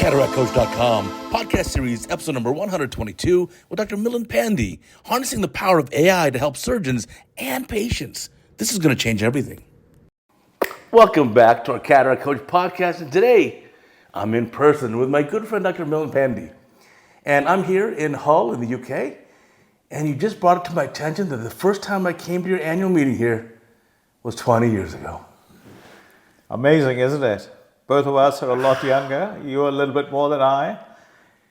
CataractCoach.com, podcast series, episode number 122, with Dr. Milind Pande, harnessing the power of AI to help surgeons and patients. This is going to change everything. Welcome back to our Cataract Coach podcast, and today I'm in person with my good friend Dr. Milind Pande. And I'm here in Hull in the UK, and you just brought it to my attention that the first time I came to your annual meeting here was 20 years ago. Amazing, isn't it? Both of us are a lot younger. You're a little bit more than I.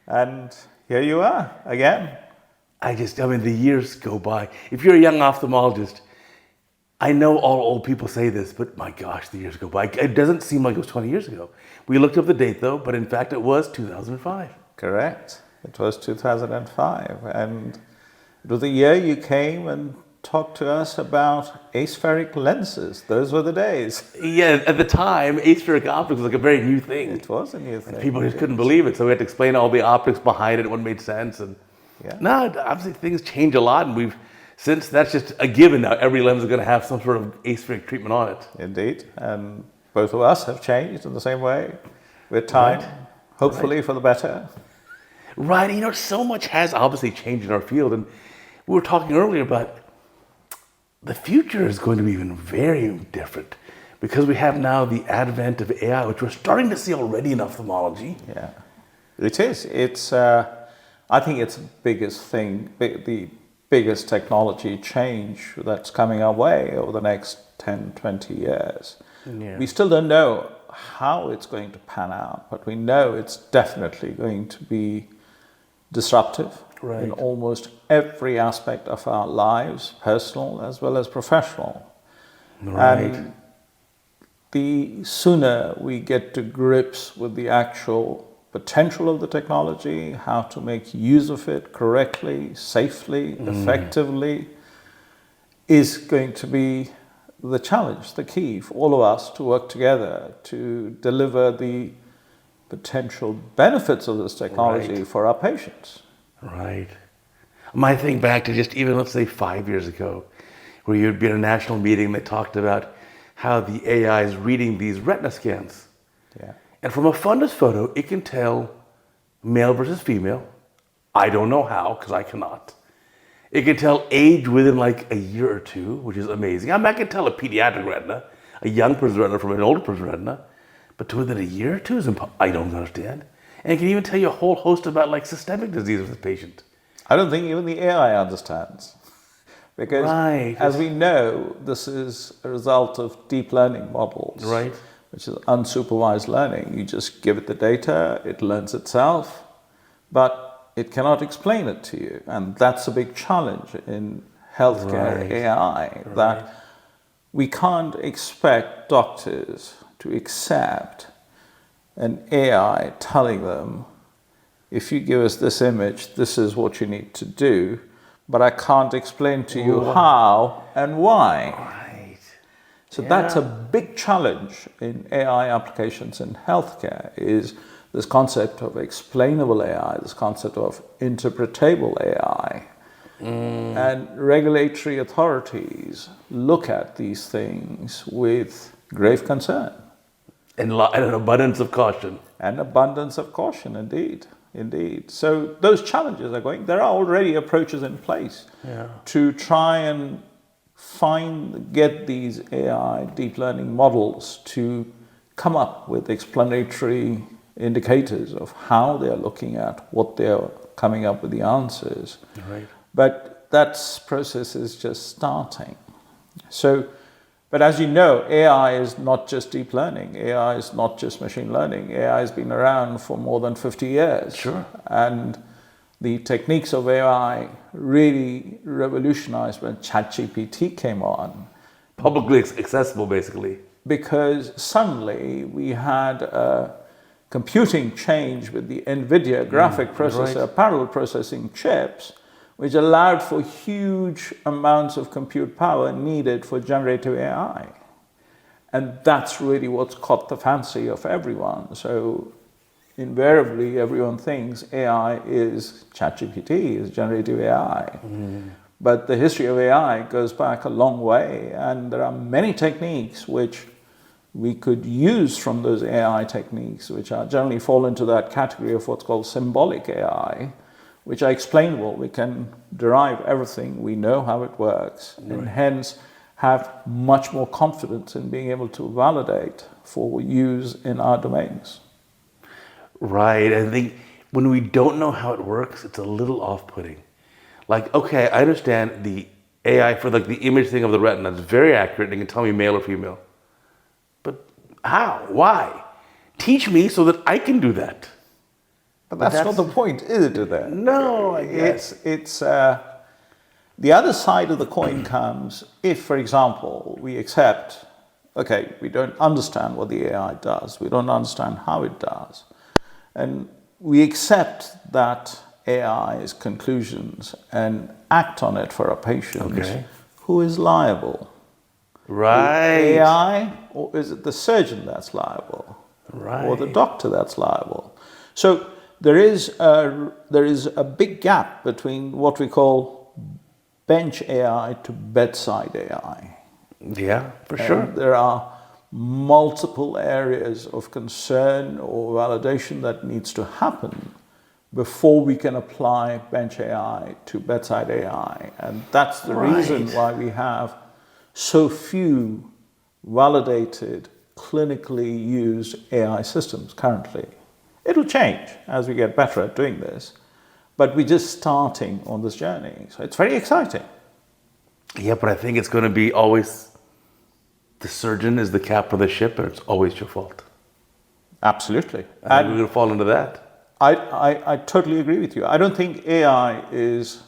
And here you are again. The years go by. If you're a young ophthalmologist, I know all old people say this, but my gosh, the years go by. It doesn't seem like it was 20 years ago. We looked up the date though, but in fact it was 2005. Correct. It was 2005. And it was the year you came and talked to us about aspheric lenses. Those were the days. Yeah, at the time, aspheric optics was like a very new thing. It was a new thing. And people just couldn't believe it, so we had to explain all the optics behind it, what made sense. And obviously things change a lot, and since that's just a given now, every lens is going to have some sort of aspheric treatment on it. Indeed, and both of us have changed in the same way with time, hopefully for the better. Right, so much has obviously changed in our field, and we were talking earlier about the future is going to be even very different because we have now the advent of AI, which we're starting to see already in ophthalmology. Yeah, it is. I think it's the biggest thing, the biggest technology change that's coming our way over the next 10, 20 years. Yeah. We still don't know how it's going to pan out, but we know it's definitely going to be disruptive. Right. In almost every aspect of our lives, personal as well as professional. Right. And the sooner we get to grips with the actual potential of the technology, how to make use of it correctly, safely, effectively, is going to be the challenge, the key for all of us to work together to deliver the potential benefits of this technology for our patients. Right. I think back to just even, let's say, 5 years ago, where you'd be in a national meeting and they talked about how the AI is reading these retina scans. Yeah. And from a fundus photo, it can tell male versus female. I don't know how, because I cannot. It can tell age within like a year or two, which is amazing. I can tell a pediatric retina, a young person's retina from an older person's retina, but to within a year or two is I don't understand. And it can even tell you a whole host about like systemic disease of the patient. I don't think even the AI understands. Because as we know, this is a result of deep learning models, which is unsupervised learning. You just give it the data, it learns itself, but it cannot explain it to you. And that's a big challenge in healthcare AI, that we can't expect doctors to accept an AI telling them, if you give us this image, this is what you need to do, but I can't explain to you how and why. Right. So that's a big challenge in AI applications in healthcare, is this concept of explainable AI, this concept of interpretable AI. And regulatory authorities look at these things with grave concern. And an abundance of caution. And abundance of caution, indeed. Indeed. So those challenges are going. There are already approaches in place to try and get these AI deep learning models to come up with explanatory indicators of how they're looking at what they're coming up with the answers. Right. But that process is just starting. But as you know, AI is not just deep learning. AI is not just machine learning. AI has been around for more than 50 years. Sure. And the techniques of AI really revolutionized when ChatGPT came on. Publicly accessible, basically. Because suddenly we had a computing change with the NVIDIA graphic processor, parallel processing chips, which allowed for huge amounts of compute power needed for generative AI. And that's really what's caught the fancy of everyone. So invariably, everyone thinks AI is ChatGPT, is generative AI. But the history of AI goes back a long way, and there are many techniques which we could use from those AI techniques, which are generally fall into that category of what's called symbolic AI, which I explained, well, we can derive everything, we know how it works, and hence have much more confidence in being able to validate for use in our domains. Right. I think when we don't know how it works, it's a little off-putting. Like, okay, I understand the AI for like the image thing of the retina is very accurate and it can tell me male or female. But how? Why? Teach me so that I can do that. But that's not the point, is it? There? No, I guess. It's the other side of the coin comes if, for example, we accept, okay, we don't understand what the AI does, we don't understand how it does, and we accept that AI's conclusions and act on it for our patients. Okay. Who is liable? Right. The AI, or is it the surgeon that's liable? Right. Or the doctor that's liable? So there is a big gap between what we call bench AI to bedside AI. Yeah, for sure. There are multiple areas of concern or validation that needs to happen before we can apply bench AI to bedside AI. And that's the reason why we have so few validated, clinically used AI systems currently. It'll change as we get better at doing this, but we're just starting on this journey. So it's very exciting. Yeah, but I think it's going to be always the surgeon is the captain of the ship, and it's always your fault. Absolutely. I think we're going to fall into that. I totally agree with you. I don't think AI is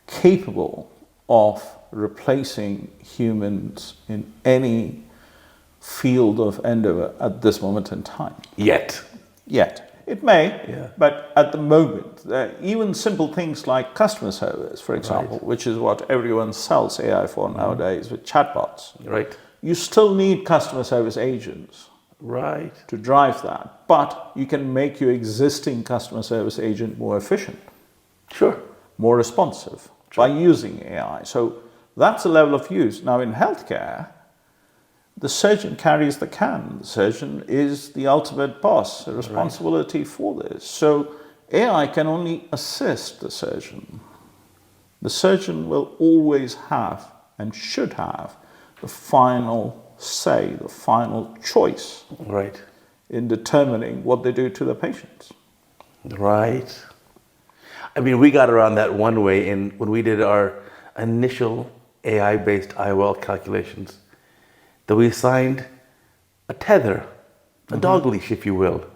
capable of replacing humans in any field of endeavor at this moment in time. Yet. It may, but at the moment, even simple things like customer service, for example, which is what everyone sells AI for nowadays with chatbots. Right. You still need customer service agents. Right. To drive that, but you can make your existing customer service agent more efficient. Sure. More responsive by using AI. So that's a level of use. Now in healthcare, the surgeon carries the can. The surgeon is the ultimate boss, the responsibility for this. So AI can only assist the surgeon. The surgeon will always have and should have the final say, the final choice in determining what they do to the patients. Right. I mean, we got around that one way when we did our initial AI-based IOL calculations, that we assigned a tether, a dog leash, if you will.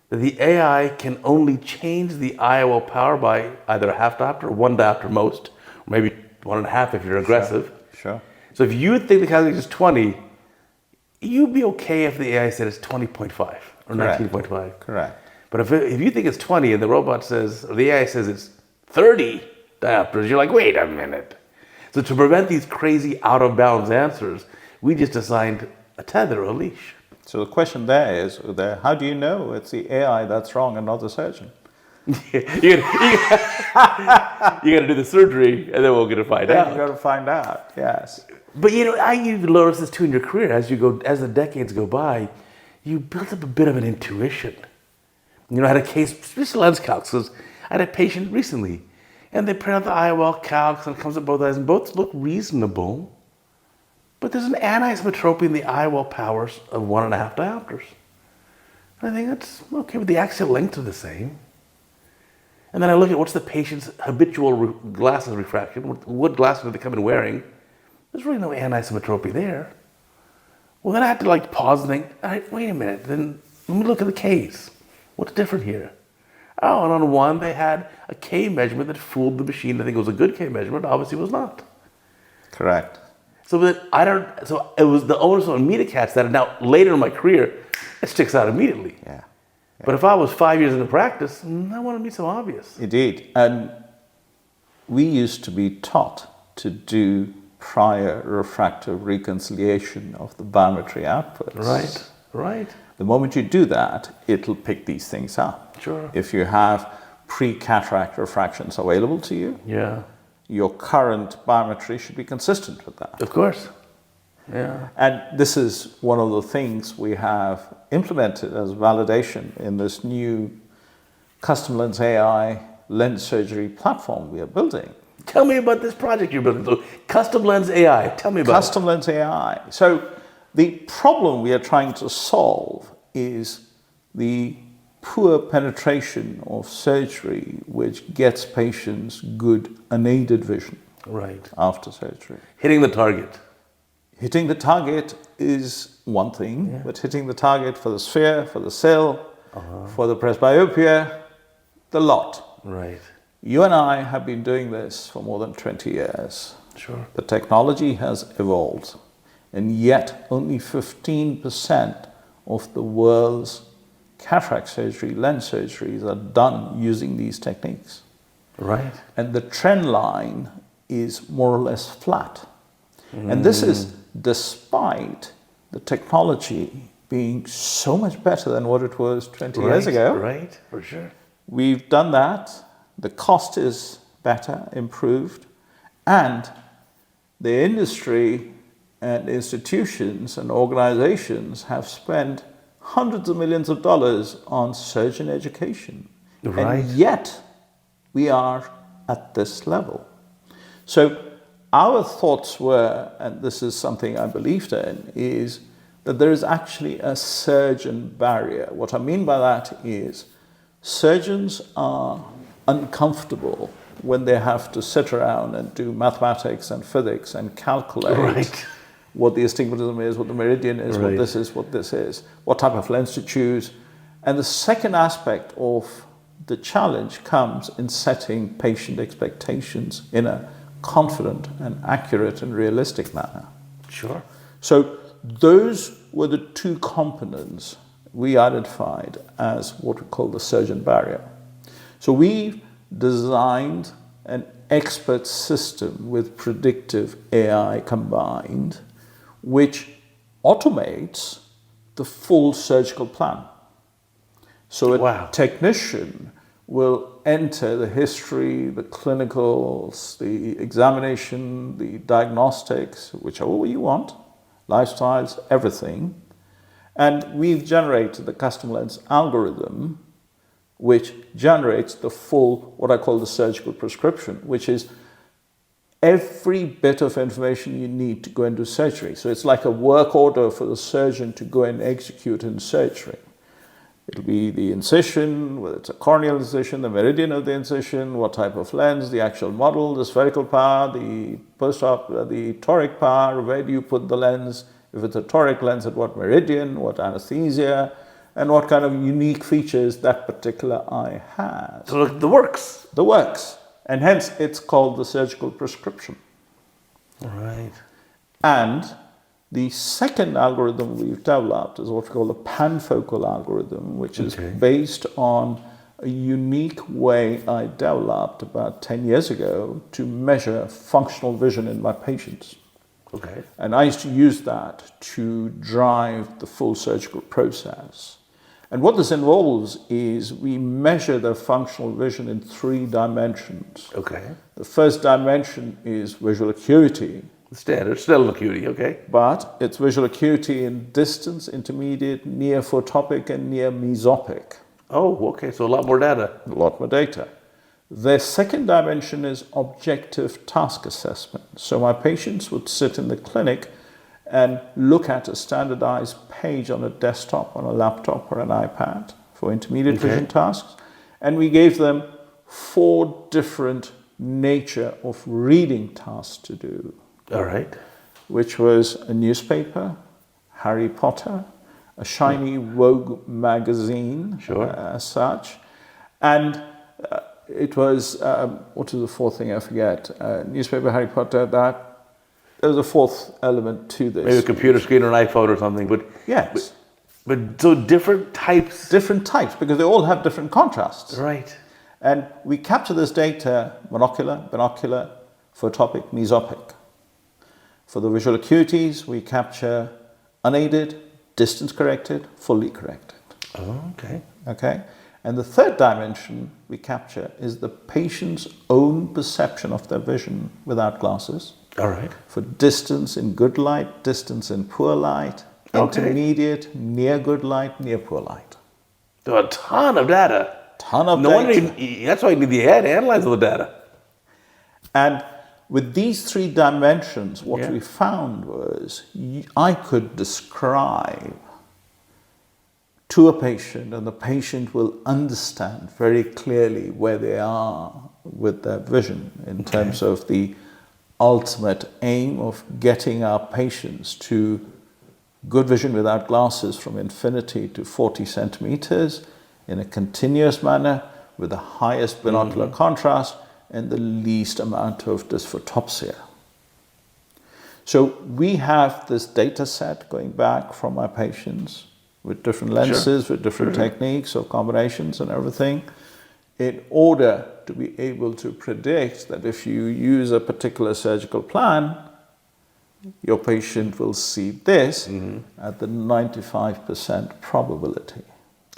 That the AI can only change the IOL power by either a half diopter or one diopter most, or maybe 1.5 if you're aggressive. Sure. So if you think the calculation is 20, you'd be okay if the AI said it's 20.5 or 19.5. Correct. But if you think it's 20 and the robot says, or the AI says it's 30 diopters, you're like, wait a minute. So to prevent these crazy out of bounds answers, we just assigned a tether or a leash. So the question there is, Uday, how do you know it's the AI that's wrong and not the surgeon? You got to do the surgery, and then we're going to find out. You got to find out. Yes. But you've noticed this too in your career. As the decades go by, you build up a bit of an intuition. I had a case, especially lens calcs, because I had a patient recently, and they print out the IOL calcs, and it comes up both eyes, and both look reasonable. But there's an anisometropy in the IOL powers of 1.5 diopters. And I think that's okay, but the axial lengths are the same. And then I look at what's the patient's habitual glasses refraction, what glasses are they come in wearing. There's really no anisometropy there. Well, then I had to pause and think, all right, wait a minute, then let me look at the Ks. What's different here? Oh, and on one they had a K measurement that fooled the machine. I think it was a good K measurement, obviously it was not. Correct. So it was the onus on me to catch that, and now later in my career, it sticks out immediately. Yeah. But if I was 5 years into practice, that wouldn't be so obvious. Indeed. And we used to be taught to do prior refractive reconciliation of the biometry outputs. Right. The moment you do that, it'll pick these things up. Sure. If you have pre-cataract refractions available to you, your current biometry should be consistent with that. Of course. Yeah. And this is one of the things we have implemented as validation in this new custom lens AI lens surgery platform we are building. Tell me about this project you're building. So, custom lens AI. Tell me about custom lens AI. So the problem we are trying to solve is the poor penetration of surgery, which gets patients good unaided vision after surgery. Hitting the target. Hitting the target is one thing, but hitting the target for the sphere, for the cell, for the presbyopia, the lot. Right. You and I have been doing this for more than 20 years. Sure. The technology has evolved, and yet only 15% of the world's cataract surgery, lens surgeries are done using these techniques. Right. And the trend line is more or less flat. And this is despite the technology being so much better than what it was 20 years ago. Right, for sure. We've done that. The cost is better, improved, and the industry and institutions and organizations have spent hundreds of millions of dollars on surgeon education. Right. And yet, we are at this level. So our thoughts were, and this is something I believed in, is that there is actually a surgeon barrier. What I mean by that is surgeons are uncomfortable when they have to sit around and do mathematics and physics and calculate what the astigmatism is, what the meridian is, what this is, what type of lens to choose. And the second aspect of the challenge comes in setting patient expectations in a confident and accurate and realistic manner. Sure. So those were the two components we identified as what we call the surgeon barrier. So we designed an expert system with predictive AI combined, which automates the full surgical plan. So a technician will enter the history, the clinicals, the examination, the diagnostics, whichever you want, lifestyles, everything. And we've generated the custom lens algorithm, which generates the full, what I call the surgical prescription, which is every bit of information you need to go and do surgery. So it's like a work order for the surgeon to go and execute in surgery. It'll be the incision, whether it's a corneal incision, the meridian of the incision, what type of lens, the actual model, the spherical power, the post-op, the toric power, where do you put the lens, if it's a toric lens, at what meridian, what anesthesia, and what kind of unique features that particular eye has. So the works. The works. And hence it's called the surgical prescription. Right. And the second algorithm we've developed is what we call the panfocal algorithm, which is based on a unique way I developed about 10 years ago to measure functional vision in my patients. Okay. And I used to use that to drive the full surgical process. And what this involves is we measure the functional vision in 3 dimensions. Okay. The first dimension is visual acuity. Standard, still acuity, okay. But it's visual acuity in distance, intermediate, near photopic, and near mesopic. Oh, okay, so a lot more data. A lot more data. The second dimension is objective task assessment. So my patients would sit in the clinic and look at a standardized page on a desktop, on a laptop, or an iPad for intermediate vision tasks. And we gave them 4 different nature of reading tasks to do. All right. Which was a newspaper, Harry Potter, a shiny Vogue magazine, as such. And it was, what was the 4th thing I forget? Newspaper, Harry Potter, that. There was a 4th element to this. Maybe a computer screen or an iPhone or something, but... Yes. But so different types... Different types, because they all have different contrasts. Right. And we capture this data, monocular, binocular, photopic, mesopic. For the visual acuities, we capture unaided, distance corrected, fully corrected. Oh, okay. Okay. And the third dimension we capture is the patient's own perception of their vision without glasses. All right. For distance in good light, distance in poor light, intermediate, near good light, near poor light. There are a ton of data. Ton of no data. Wonder that's why you need the AI to analyze all the data. And with these three dimensions, what we found was I could describe to a patient, and the patient will understand very clearly where they are with their vision in terms of the ultimate aim of getting our patients to good vision without glasses from infinity to 40 centimeters in a continuous manner with the highest binocular contrast and the least amount of dysphotopsia. So we have this data set going back from our patients with different lenses, with different techniques or combinations and everything, in order to be able to predict that if you use a particular surgical plan, your patient will see this at the 95% probability.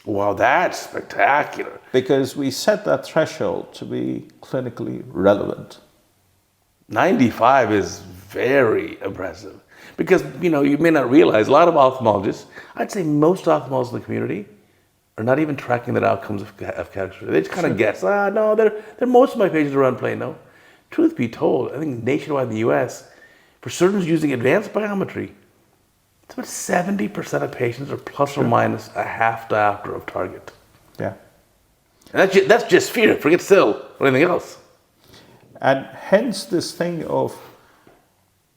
Wow, that's spectacular. Because we set that threshold to be clinically relevant. 95 is very impressive. Because, you may not realize, a lot of ophthalmologists, I'd say most ophthalmologists in the community, are not even tracking the outcomes of cataract surgery. They just kind of guess, no, they're most of my patients are unplanned. No. Truth be told, I think nationwide in the US, for surgeons using advanced biometry, it's about 70% of patients are plus or minus a half diopter of target. Yeah. And that's just fear. Forget SIL or anything else. And hence this thing of,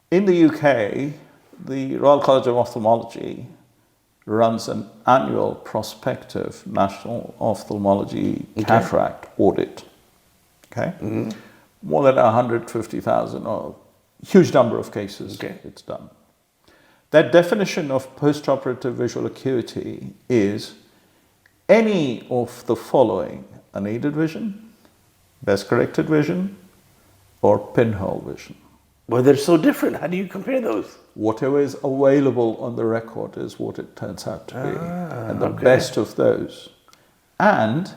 in the UK, the Royal College of Ophthalmology runs an annual prospective national ophthalmology cataract audit. Okay? More than 150,000 or huge number of cases it's done. That definition of postoperative visual acuity is any of the following: unaided vision, best corrected vision, or pinhole vision. Well, they're so different. How do you compare those? Whatever is available on the record is what it turns out to be. And the best of those. And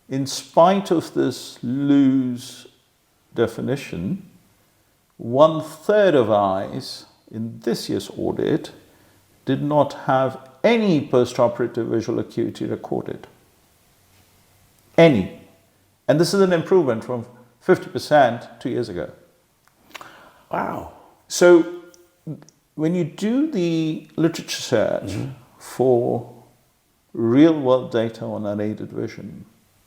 in spite of this loose definition, 1/3 of eyes in this year's audit did not have any postoperative visual acuity recorded. Any. And this is an improvement from 50% 2 years ago. Wow. So when you do the literature search for real world data on unaided vision,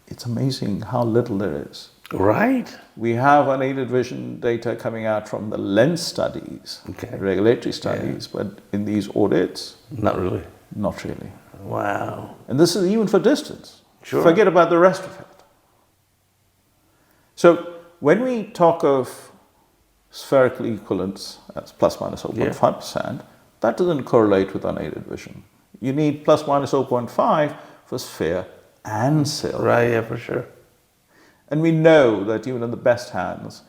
it's amazing how little there is. Right. We have unaided vision data coming out from the lens studies, regulatory studies, but in these audits, not really. Not really. Wow. And this is even for distance. Sure. Forget about the rest of it. So when we talk of spherical equivalence as plus minus 0.5%, that doesn't correlate with unaided vision. You need plus minus 0.5 for sphere and SIL. Right, yeah, for sure. And we know that even in the best hands,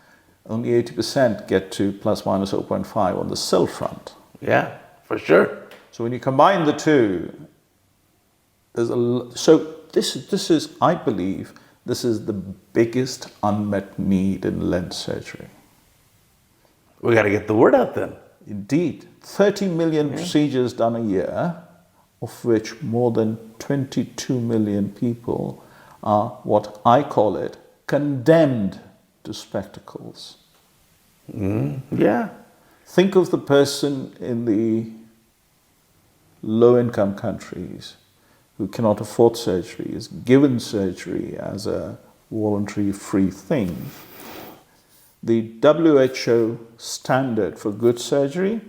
only 80% get to plus minus 0.5 on the SIL front. Yeah, for sure. So when you combine the two, so this is, I believe, this is the biggest unmet need in lens surgery. We got to get the word out then. Indeed. 30 million procedures done a year, of which more than 22 million people are what I call it, condemned to spectacles. Yeah. Think of the person in the low-income countries who cannot afford surgery, is given surgery as a voluntary free thing. The WHO standard for good surgery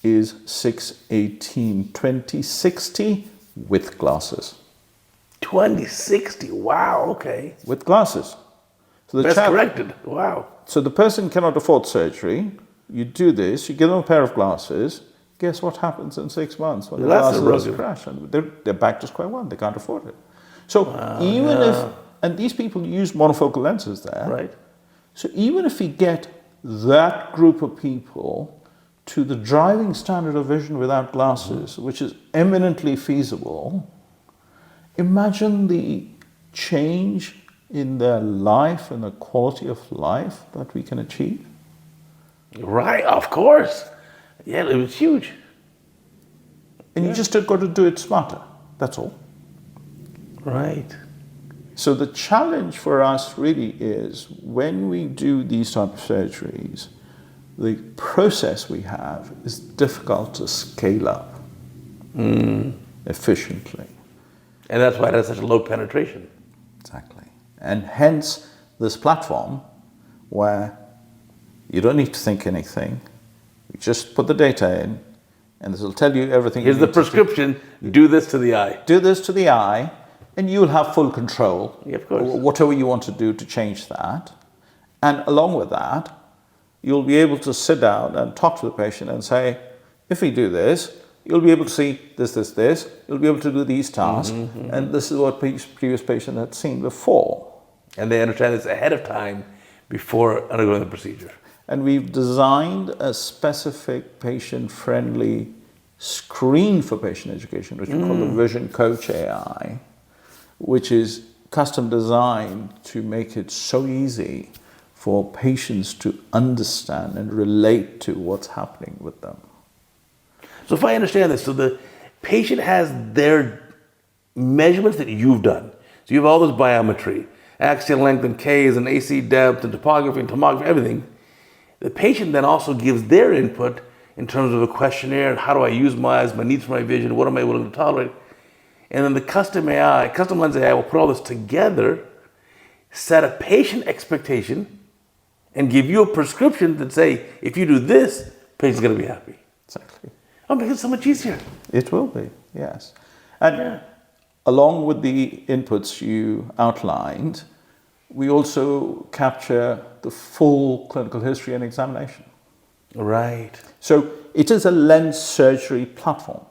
is 618, 20/60 with glasses. 20/60, wow, okay. With glasses. So Best corrected, wow. So the person cannot afford surgery, you do this, you give them a pair of glasses, guess what happens in 6 months when the glasses crash and they're back to square one, they can't afford it. So even if, and these people use monofocal lenses there, right? So even if we get that group of people to the driving standard of vision without glasses, which is eminently feasible, imagine the change in their life and the quality of life that we can achieve. Right, of course. Yeah, it was huge. And you just got to do it smarter. That's all. Right. So the challenge for us really is when we do these type of surgeries, the process we have is difficult to scale up efficiently. And that's why it has such a low penetration. Exactly. And hence this platform where you don't need to think anything. You just put the data in and this will tell you everything. Here's the prescription. Do this to the eye. Do this to the eye and you'll have full control. Yeah, of course. Whatever you want to do to change that. And along with that, you'll be able to sit down and talk to the patient and say, if we do this, you'll be able to see this. You'll be able to do these tasks. And this is what previous patient had seen before. And they understand this ahead of time before undergoing the procedure. And we've designed a specific patient-friendly screen for patient education, which we call the Vision Coach AI, which is custom designed to make it so easy for patients to understand and relate to what's happening with them. So if I understand this, so the patient has their measurements that you've done. So you have all this biometry, axial length and Ks and AC depth and topography and tomography, everything. The patient then also gives their input in terms of a questionnaire and how do I use my eyes, my needs for my vision, what am I willing to tolerate? And then the custom lens AI will put all this together, set a patient expectation, and give you a prescription that say, if you do this, patient's going to be happy. Exactly. Oh, make it so much easier. It will be, yes. And along with the inputs you outlined, we also capture the full clinical history and examination. Right. So it is a lens surgery platform.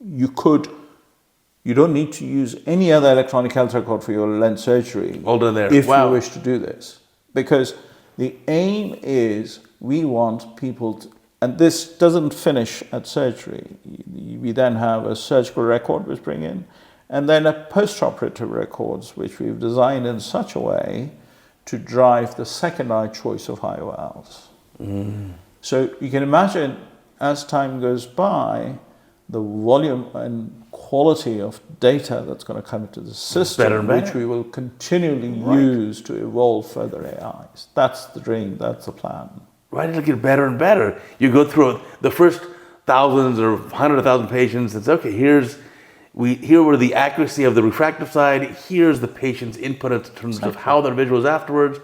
You don't need to use any other electronic health record for your lens surgery. All done there. If you wish to do this. Because the aim is we want people to, and this doesn't finish at surgery. We then have a surgical record which bring in, and then a post-operative records which we've designed in such a way to drive the second eye choice of IOLs. So you can imagine as time goes by, the volume and quality of data that's going to come into the system, better and better. which we will continually use to evolve further AIs. That's the dream, that's the plan. Right, it'll get better and better. You go through the first thousands or 100,000 patients, it's okay, here were the accuracy of the refractive side, here's the patient's input in terms of how their visual is afterwards,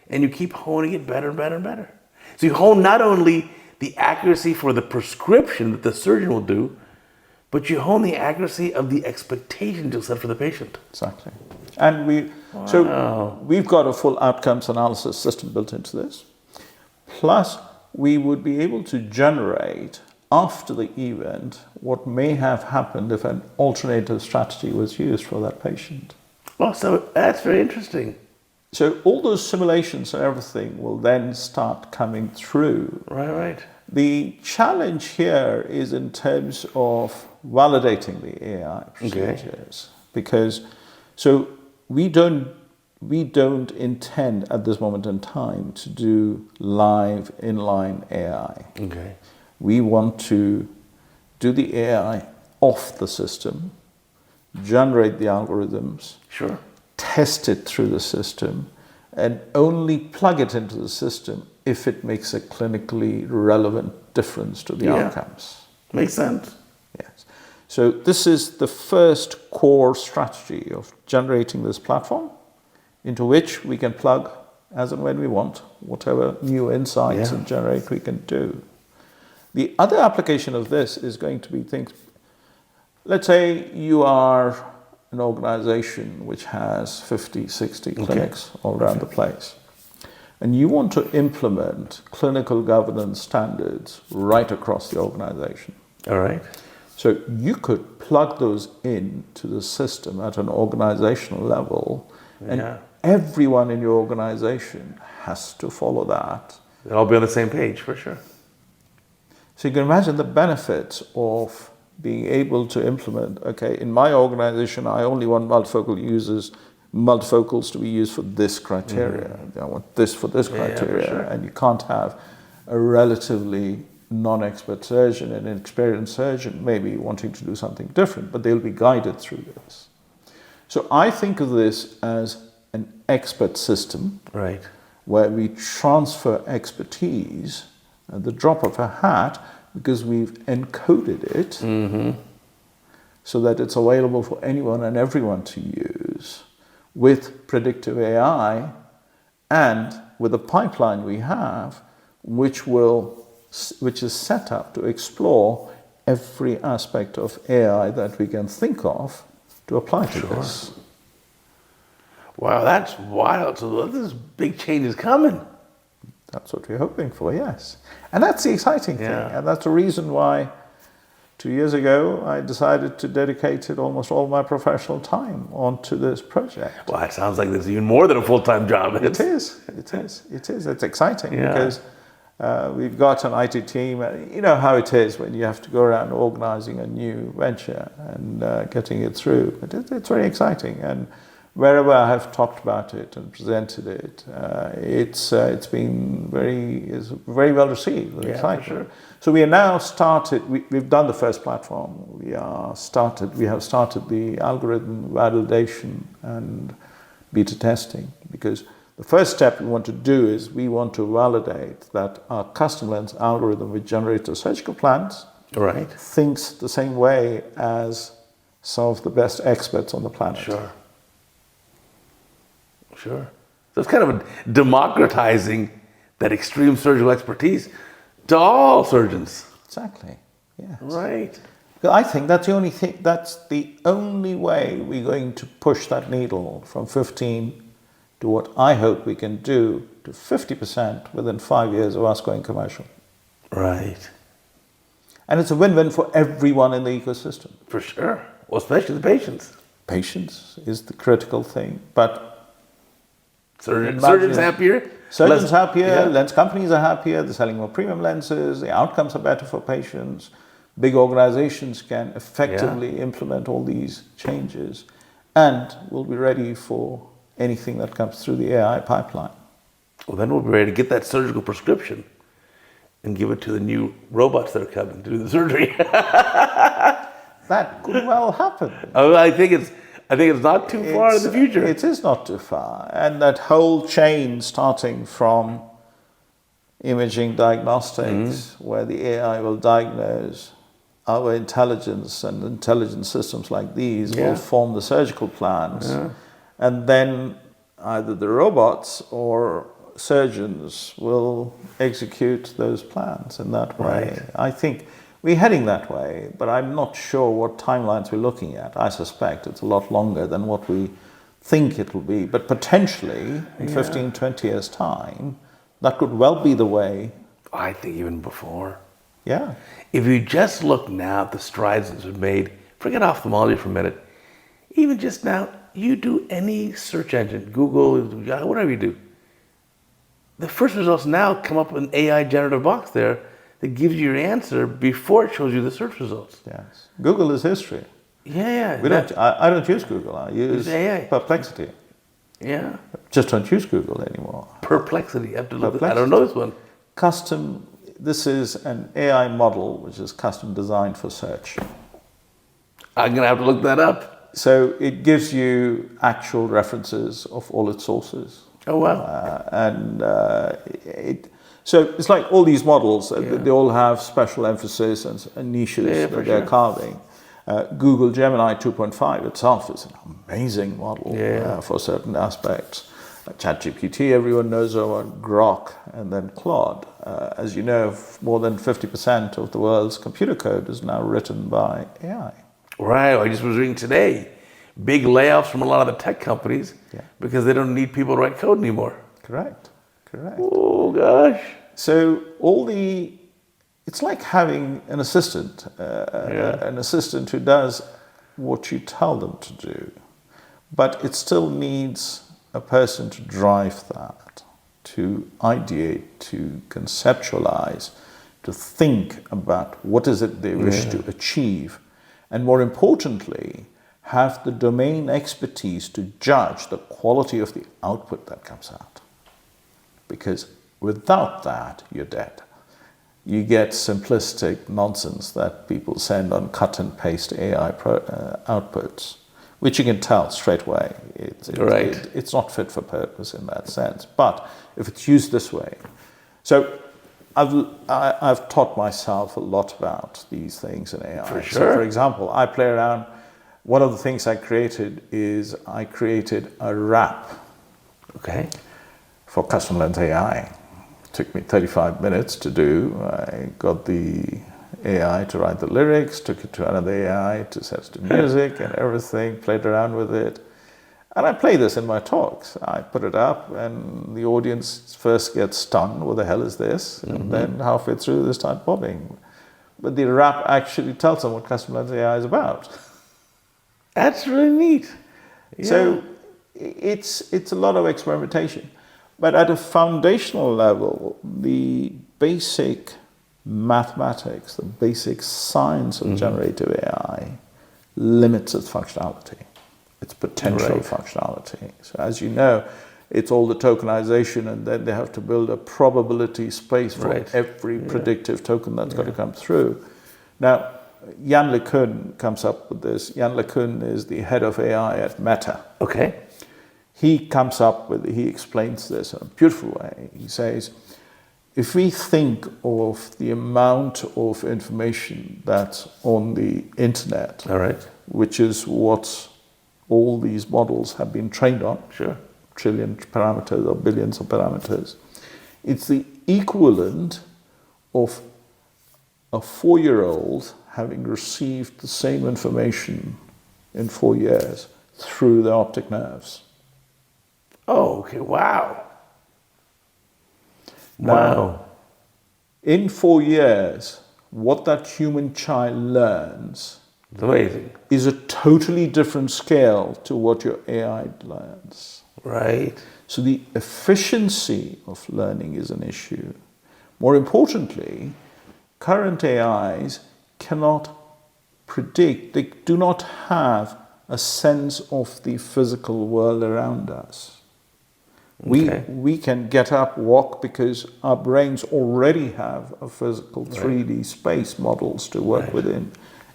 and you keep honing it better and better and better. So you hone not only the accuracy for the prescription that the surgeon will do, but you hone the accuracy of the expectations you'll set for the patient. Exactly. And we've got a full outcomes analysis system built into this. Plus, we would be able to generate after the event what may have happened if an alternative strategy was used for that patient. Well, so that's very interesting. So all those simulations and everything will then start coming through. Right. The challenge here is in terms of validating the AI procedures. Because we don't intend at this moment in time to do live inline AI. Okay. We want to do the AI off the system, generate the algorithms, Sure. test it through the system, and only plug it into the system if it makes a clinically relevant difference to the outcomes. Makes sense. Yes. So this is the first core strategy of generating this platform into which we can plug as and when we want, whatever new insights and generate we can do. The other application of this is going to be things, let's say you are an organization which has 50, 60 clinics all around the place, and you want to implement clinical governance standards right across the organization. All right. So you could plug those into the system at an organizational level, and everyone in your organization has to follow that. They'll all be on the same page, for sure. So you can imagine the benefits of being able to implement, okay, in my organization, I only want multifocals to be used for this criteria. I want this for this criteria. Sure. And you can't have a relatively non-expert surgeon, an inexperienced surgeon, maybe wanting to do something different, but they'll be guided through this. So I think of this as an expert system, right, where we transfer expertise at the drop of a hat because we've encoded it so that it's available for anyone and everyone to use with predictive AI and with a pipeline we have which is set up to explore every aspect of AI that we can think of to apply to this. Wow, that's wild. So this big change is coming. That's what we're hoping for, yes. And that's the exciting thing. And that's the reason why 2 years ago I decided to dedicate almost all my professional time onto this project. Well, it sounds like this is even more than a full-time job. It is. It's exciting because we've got an IT team. You know how it is when you have to go around organizing a new venture and getting it through. But it's very exciting. And wherever I have talked about it and presented it, it's been very well received. Very exciting. For sure. So we are now started. We've done the first platform. We have started the algorithm validation and beta testing, because the first step we want to do is we want to validate that our custom lens algorithm, which generates the surgical plans, thinks the same way as some of the best experts on the planet. Sure. So it's kind of democratizing that extreme surgical expertise to all surgeons. Exactly. Yes. Right. I think that's the only way we're going to push that needle from 15 to what I hope we can do to 50% within 5 years of us going commercial. Right. And it's a win-win for everyone in the ecosystem. For sure. Well, especially the patients. Patients is the critical thing, but surgeons happier. Surgeons happier, lens companies are happier, they're selling more premium lenses, the outcomes are better for patients. Big organizations can effectively implement all these changes and will be ready for anything that comes through the AI pipeline. Well, then we'll be ready to get that surgical prescription and give it to the new robots that are coming to do the surgery. That could well happen. Oh, I think it's not too far in the future. It is not too far. And that whole chain starting from imaging diagnostics, where the AI will diagnose, our intelligence and intelligent systems like these will form the surgical plans. And then either the robots or surgeons will execute those plans in that way. Right. I think we're heading that way, but I'm not sure what timelines we're looking at. I suspect it's a lot longer than what we think it will be. But potentially, in 15, 20 years' time, that could well be the way. I think even before. Yeah. If you just look now at the strides that have been made, forget ophthalmology for a minute. Even just now, you do any search engine, Google, whatever you do. The first results now come up with an AI generative box there that gives you your answer before it shows you the search results. Yes. Google is history. Yeah. I don't use Google. I use AI. Perplexity. Yeah. Just don't use Google anymore. Perplexity. I have to look at, I don't know this one. This is an AI model which is custom designed for search. I'm going to have to look that up. So it gives you actual references of all its sources. Oh, wow. So it's like all these models, they all have special emphasis and niches that they're carving. Google Gemini 2.5 itself is an amazing model for certain aspects. ChatGPT, everyone knows about Grok, and then Claude. As you know, more than 50% of the world's computer code is now written by AI. Right, I just was reading today, big layoffs from a lot of the tech companies because they don't need people to write code anymore. Correct. Oh, gosh. So it's like having an assistant who does what you tell them to do, but it still needs a person to drive that, to ideate, to conceptualize, to think about what is it they wish to achieve, and more importantly, have the domain expertise to judge the quality of the output that comes out. Because without that, you're dead. you get simplistic nonsense that people send on cut and paste AI outputs, which you can tell straight away. It's not fit for purpose in that sense. But if it's used this way, so I've taught myself a lot about these things in AI. For sure. So, for example, I play around. One of the things I created is I created a rap. Okay. For custom lens AI. It took me 35 minutes to do. I got the AI to write the lyrics, took it to another AI to set it to music and everything, played around with it. And I play this in my talks. I put it up and the audience first gets stunned, what the hell is this? And then halfway through they start bobbing. But the rap actually tells them what custom lens AI is about. That's really neat. Yeah. So it's a lot of experimentation. But at a foundational level, the basic mathematics, the basic science of generative AI limits its functionality, its potential functionality. So as you know, it's all the tokenization, and then they have to build a probability space for every predictive token that's got to come through. Now, Jan LeCun comes up with this. Jan LeCun is the head of AI at Meta. Okay. He comes up with, he explains this in a beautiful way. He says, if we think of the amount of information that's on the internet, which is what all these models have been trained on, trillion parameters or billions of parameters, it's the equivalent of a 4-year-old having received the same information in 4 years through the optic nerves. Oh, okay, wow. Now, in 4 years, what that human child learns is a totally different scale to what your AI learns. Right. So the efficiency of learning is an issue. More importantly, current AIs cannot predict, they do not have a sense of the physical world around us. We can get up, walk, because our brains already have a physical 3D space models to work within.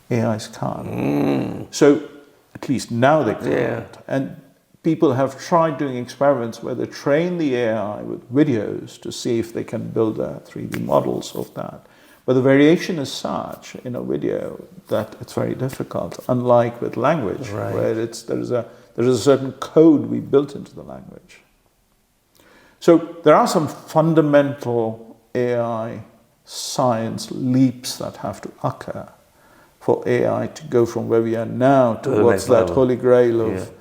AIs can't. So at least now they can't. And people have tried doing experiments where they train the AI with videos to see if they can build 3D models of that. But the variation is such in a video that it's very difficult, unlike with language, where there is a certain code we built into the language. So there are some fundamental AI science leaps that have to occur for AI to go from where we are now towards that holy grail of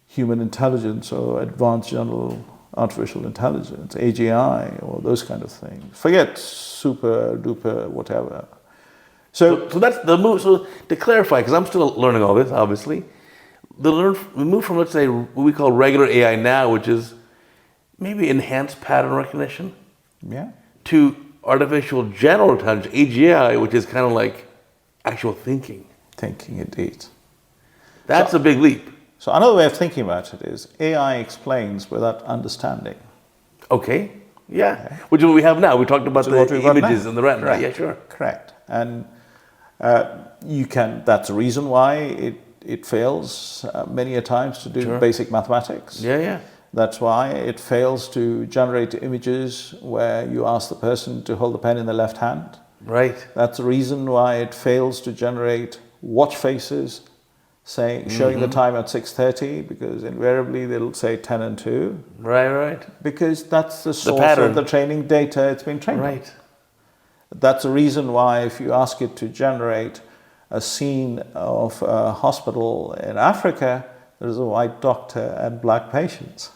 human intelligence or advanced general artificial intelligence, AGI, or those kind of things. Forget super duper whatever. So that's the move. So to clarify, because I'm still learning all this, obviously, the move from, let's say, what we call regular AI now, which is maybe enhanced pattern recognition, to artificial general intelligence, AGI, which is kind of like actual thinking. Thinking, indeed. That's a big leap. So another way of thinking about it is AI explains without understanding. Okay, which is what we have now. We talked about the images in the retina. Correct. Yeah, sure. Correct. And that's the reason why it fails many a times to do basic mathematics. That's why it fails to generate images where you ask the person to hold the pen in the left hand. That's the reason why it fails to generate watch faces showing the time at 6:30, because invariably they'll say 10 and 2. Because that's the source of the training data it's been trained on. That's the reason why if you ask it to generate a scene of a hospital in Africa, there's a white doctor and black patients.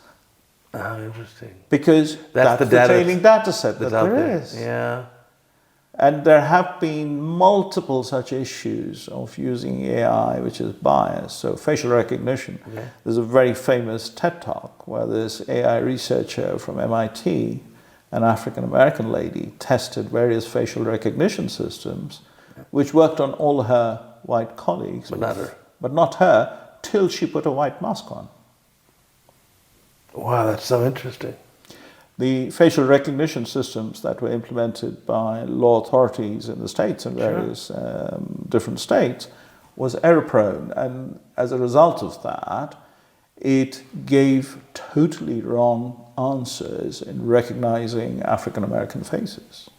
Oh, interesting. Because that's the training data set that there is. And there have been multiple such issues of using AI, which is biased. So facial recognition. There's a very famous TED Talk where this AI researcher from MIT, an African-American lady, tested various facial recognition systems, which worked on all her white colleagues. But not her, till she put a white mask on. Wow, that's so interesting. The facial recognition systems that were implemented by law authorities in the states and various different states was error prone. And as a result of that, it gave totally wrong answers in recognizing African American faces.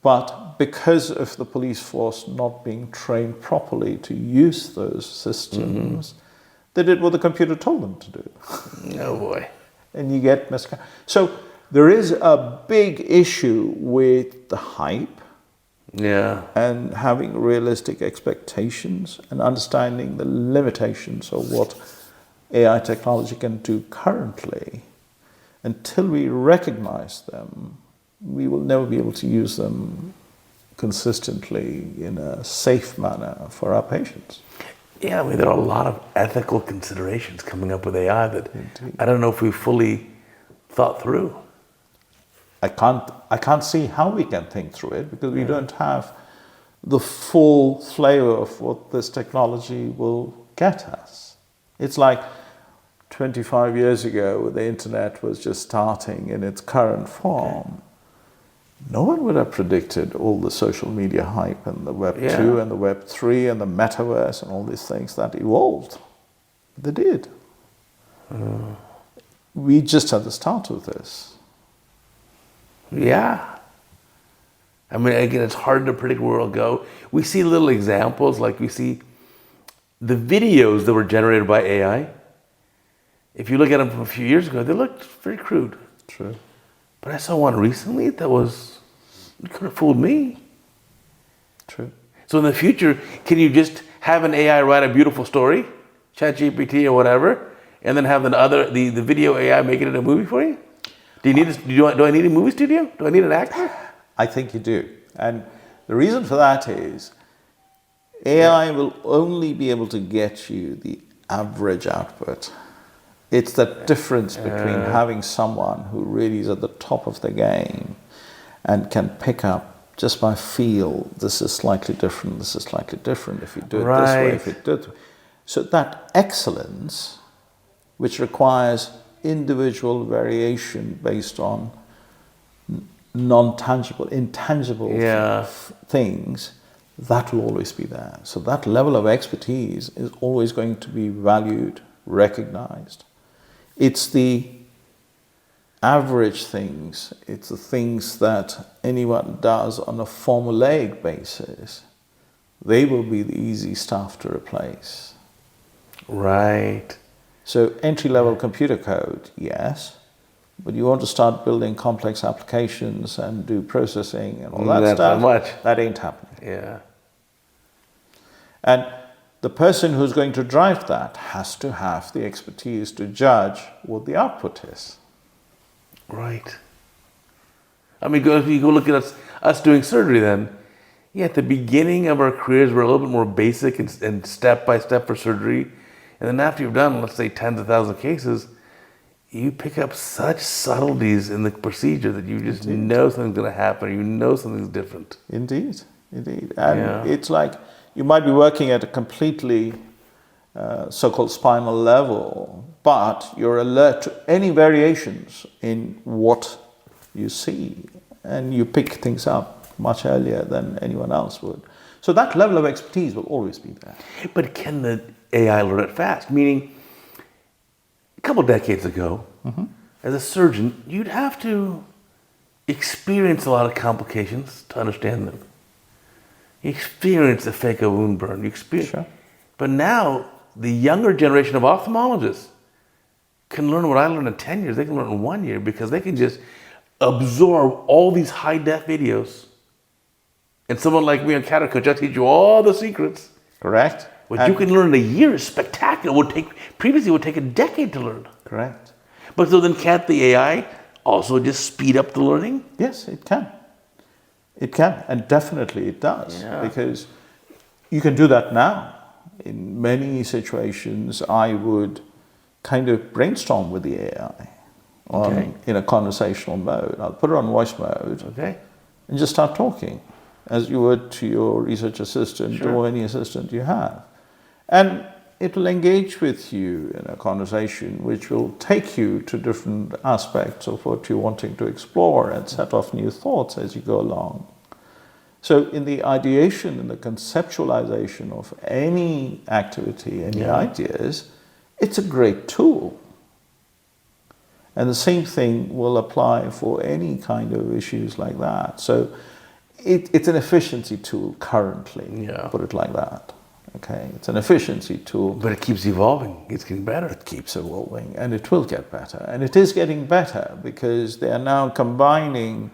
But because of the police force not being trained properly to use those systems, they did what the computer told them to do. Oh boy. And you get so there is a big issue with the hype. Yeah. And having realistic expectations and understanding the limitations of what AI technology can do currently. Until we recognize them, we will never be able to use them consistently in a safe manner for our patients. Yeah, I mean, there are a lot of ethical considerations coming up with AI that I don't know if we fully thought through. I can't see how we can think through it because we don't have the full flavor of what this technology will get us. It's like 25 years ago, the internet was just starting in its current form. No one would have predicted all the social media hype and the Web 2 and the Web 3 and the metaverse and all these things that evolved. They did. We just at the start of this. Yeah. I mean, again, it's hard to predict where it'll go. We see little examples, like we see the videos that were generated by AI. If you look at them from a few years ago, they looked very crude. True. But I saw one recently that could have fooled me. True. So in the future, can you just have an AI write a beautiful story, ChatGPT or whatever, and then have the video AI make it into a movie for you? Do I need a movie studio? Do I need an actor? I think you do. And the reason for that is AI will only be able to get you the average output. It's the difference between having someone who really is at the top of the game and can pick up just by feel, this is slightly different, this is slightly different, if you do it this way, if you do it. So that excellence, which requires individual variation based on non-tangible, intangible things, that will always be there. So that level of expertise is always going to be valued, recognized. It's the average things, it's the things that anyone does on a formulaic basis. They will be the easy stuff to replace. Right. So entry-level computer code, yes, but you want to start building complex applications and do processing and all that stuff, that ain't happening. Yeah. And the person who's going to drive that has to have the expertise to judge what the output is. Right. I mean, if you go look at us doing surgery then, at the beginning of our careers, we're a little bit more basic and step-by-step for surgery. And then after you've done, let's say, tens of thousands of cases, you pick up such subtleties in the procedure that you just know something's going to happen. You know something's different. Indeed. And it's like you might be working at a completely so-called spinal level, but you're alert to any variations in what you see, and you pick things up much earlier than anyone else would. So that level of expertise will always be there. But can the AI learn it fast? Meaning, a couple decades ago, as a surgeon, you'd have to experience a lot of complications to understand them. You experience the fake of wound burn. But now, the younger generation of ophthalmologists can learn what I learned in 10 years. They can learn in 1 year because they can just absorb all these high-def videos. And someone like me on CataractCoach, I teach you all the secrets. Correct. What you can learn in a year is spectacular. Previously, it would take a decade to learn. Correct. But so then can't the AI also just speed up the learning? Yes, it can. It can, and definitely it does. Because you can do that now. In many situations, I would kind of brainstorm with the AI in a conversational mode. I'll put it on voice mode and just start talking as you would to your research assistant or any assistant you have. And it will engage with you in a conversation which will take you to different aspects of what you're wanting to explore and set off new thoughts as you go along. So in the ideation and the conceptualization of any activity, any ideas, it's a great tool. And the same thing will apply for any kind of issues like that. So it's an efficiency tool currently, put it like that. Okay, it's an efficiency tool. But it keeps evolving. It's getting better. It keeps evolving, and it will get better. And it is getting better because they are now combining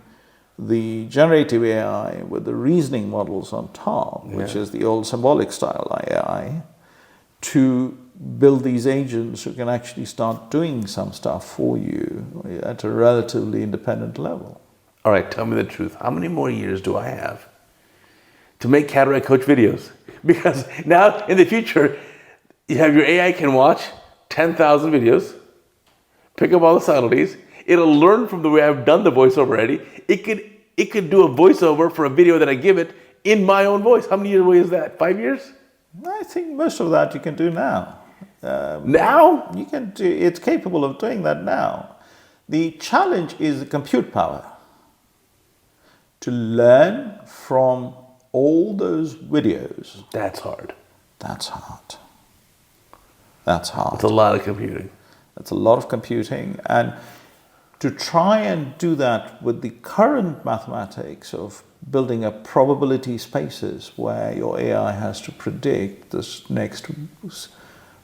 the generative AI with the reasoning models on top, which is the old symbolic style AI, to build these agents who can actually start doing some stuff for you at a relatively independent level. All right, tell me the truth. How many more years do I have to make Cataract Coach videos? Because now, in the future, you have your AI can watch 10,000 videos, pick up all the subtleties. It'll learn from the way I've done the voiceover already. It could do a voiceover for a video that I give it in my own voice. How many years away is that? 5 years? I think most of that you can do now. Now? You can do. It's capable of doing that now. The challenge is the compute power. To learn from all those videos. That's hard. That's hard. That's hard. It's a lot of computing. That's a lot of computing. And to try and do that with the current mathematics of building up probability spaces where your AI has to predict this next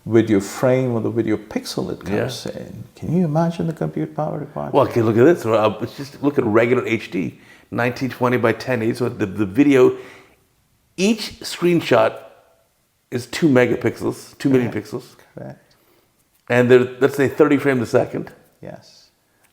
video frame or the video pixel that comes in. Can you imagine the compute power required? Well, okay, look at this. Let's just look at regular HD, 1920 by 1080. So the video, each screenshot is 2 megapixels, 2 million pixels. Correct. And they're, let's say, 30 frames a second. Yes.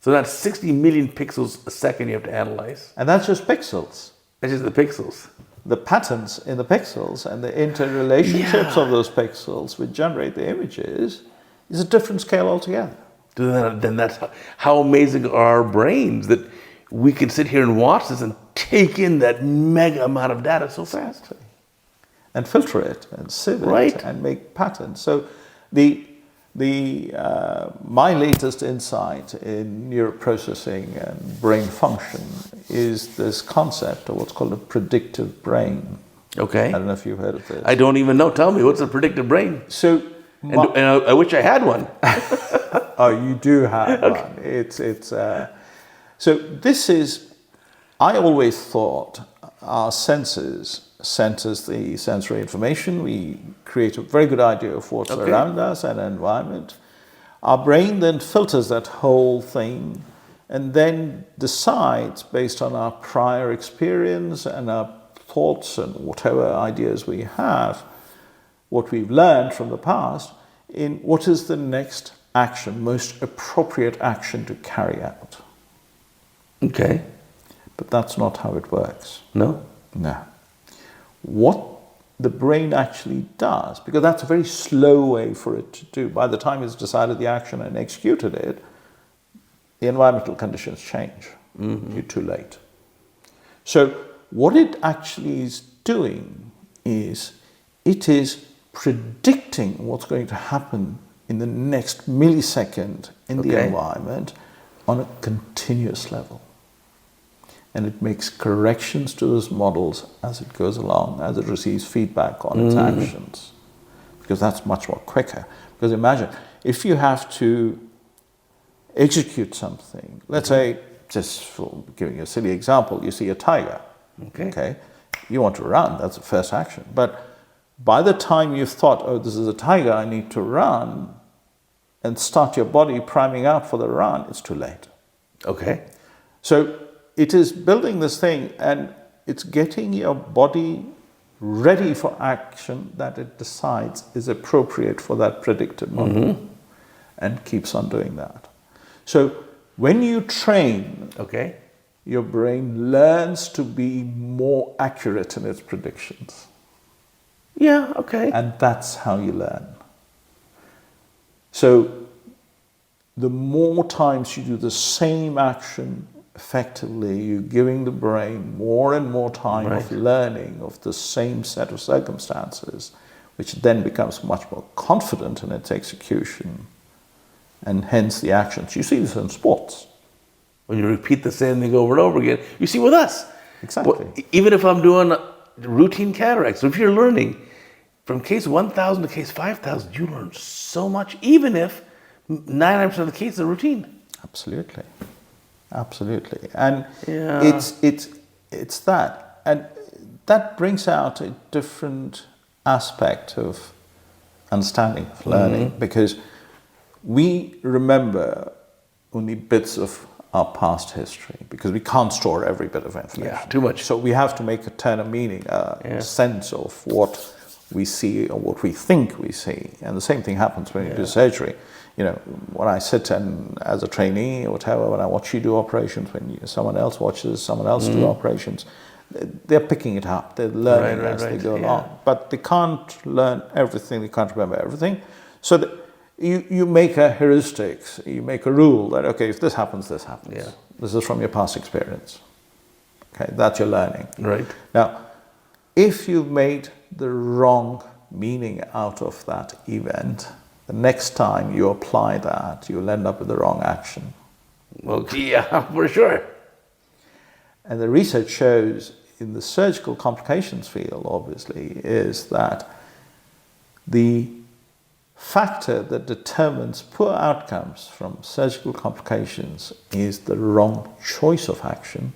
So that's 60 million pixels a second you have to analyze. And that's just pixels. That's just the pixels. The patterns in the pixels and the interrelationships of those pixels which generate the images is a different scale altogether. Then that's how amazing are our brains that we can sit here and watch this and take in that mega amount of data so fast. And filter it and sieve it and make patterns. So my latest insight in neuroprocessing and brain function is this concept of what's called a predictive brain. Okay. I don't know if you've heard of this. I don't even know. Tell me, what's a predictive brain? So, and I wish I had one. Oh, you do have one. It's so this is. I always thought our senses sent us the sensory information. We create a very good idea of what's around us and environment. Our brain then filters that whole thing and then decides, based on our prior experience and our thoughts and whatever ideas we have, what we've learned from the past, in what is the next action, most appropriate action to carry out. Okay. But that's not how it works. No? No. What the brain actually does, because that's a very slow way for it to do. By the time it's decided the action and executed it, the environmental conditions change. You're too late. So what it actually is doing is it is predicting what's going to happen in the next millisecond in the environment on a continuous level. And it makes corrections to those models as it goes along, as it receives feedback on its actions. Because that's much more quicker. Because imagine, if you have to execute something, let's say, just for giving you a silly example, you see a tiger. Okay. You want to run, that's the first action. But by the time you've thought, oh, this is a tiger, I need to run, and start your body priming out for the run, it's too late. Okay. So it is building this thing and it's getting your body ready for action that it decides is appropriate for that predicted model and keeps on doing that. So when you train, your brain learns to be more accurate in its predictions. Yeah, okay. And that's how you learn. So the more times you do the same action effectively, you're giving the brain more and more time of learning of the same set of circumstances, which then becomes much more confident in its execution, and hence the actions. You see this in sports. When you repeat the same thing over and over again, you see with us. Exactly. Well, even if I'm doing routine cataracts, so if you're learning from case 1,000 to case 5,000, you learn so much, even if 99% of the cases are routine. Absolutely. Absolutely. And Yeah. it's that. And that brings out a different aspect of understanding of learning, because we remember only bits of our past history, because we can't store every bit of information. Yeah, too much. So we have to make a turn of meaning, a sense of what we see or what we think we see. And the same thing happens when you do surgery. You know, when I sit and as a trainee or whatever, when I watch you do operations, when someone else watches someone else do operations, they're picking it up. They're learning as they go along. But they can't learn everything. They can't remember everything. So that you make a heuristic, you make a rule that, okay, if this happens, this happens. Yeah. This is from your past experience. Okay, that's your learning. Right. Now, if you've made the wrong meaning out of that event, the next time you apply that, you'll end up with the wrong action. Well, yeah, for sure. And the research shows in the surgical complications field, obviously, is that the factor that determines poor outcomes from surgical complications is the wrong choice of action,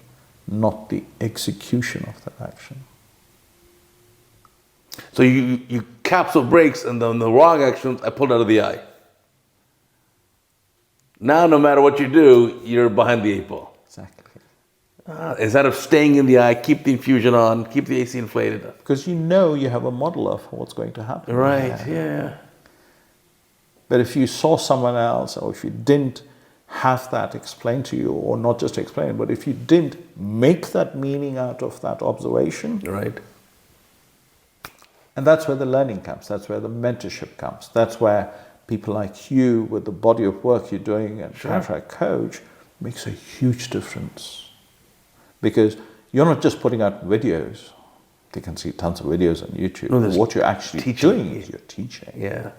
not the execution of that action. So you capsule brakes, and then the wrong actions, I pulled out of the eye. Now, no matter what you do, you're behind the 8 ball. Exactly. Instead of staying in the eye, keep the infusion on, keep the AC inflated. Because you know you have a model of what's going to happen. Right, yeah. But if you saw someone else, or if you didn't have that explained to you, or not just explained, but if you didn't make that meaning out of that observation, Right. and that's where the learning comes, that's where the mentorship comes, that's where people like you, with the body of work you're doing at CataractCoach, makes a huge difference. Because you're not just putting out videos. They can see tons of videos on YouTube. No, what you're actually doing is you're teaching. Yeah.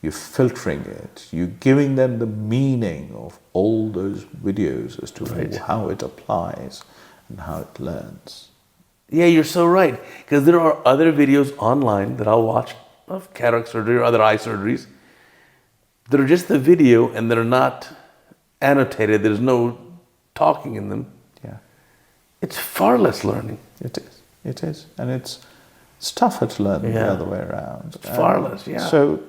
You're filtering it. You're giving them the meaning of all those videos as to how it applies and how it learns. Yeah, you're so right. Because there are other videos online that I'll watch of cataract surgery or other eye surgeries that are just the video and that are not annotated. There's no talking in them. Yeah. It's far less learning. It is. It is. And it's tougher to learn than the other way around. It's far less, yeah. So,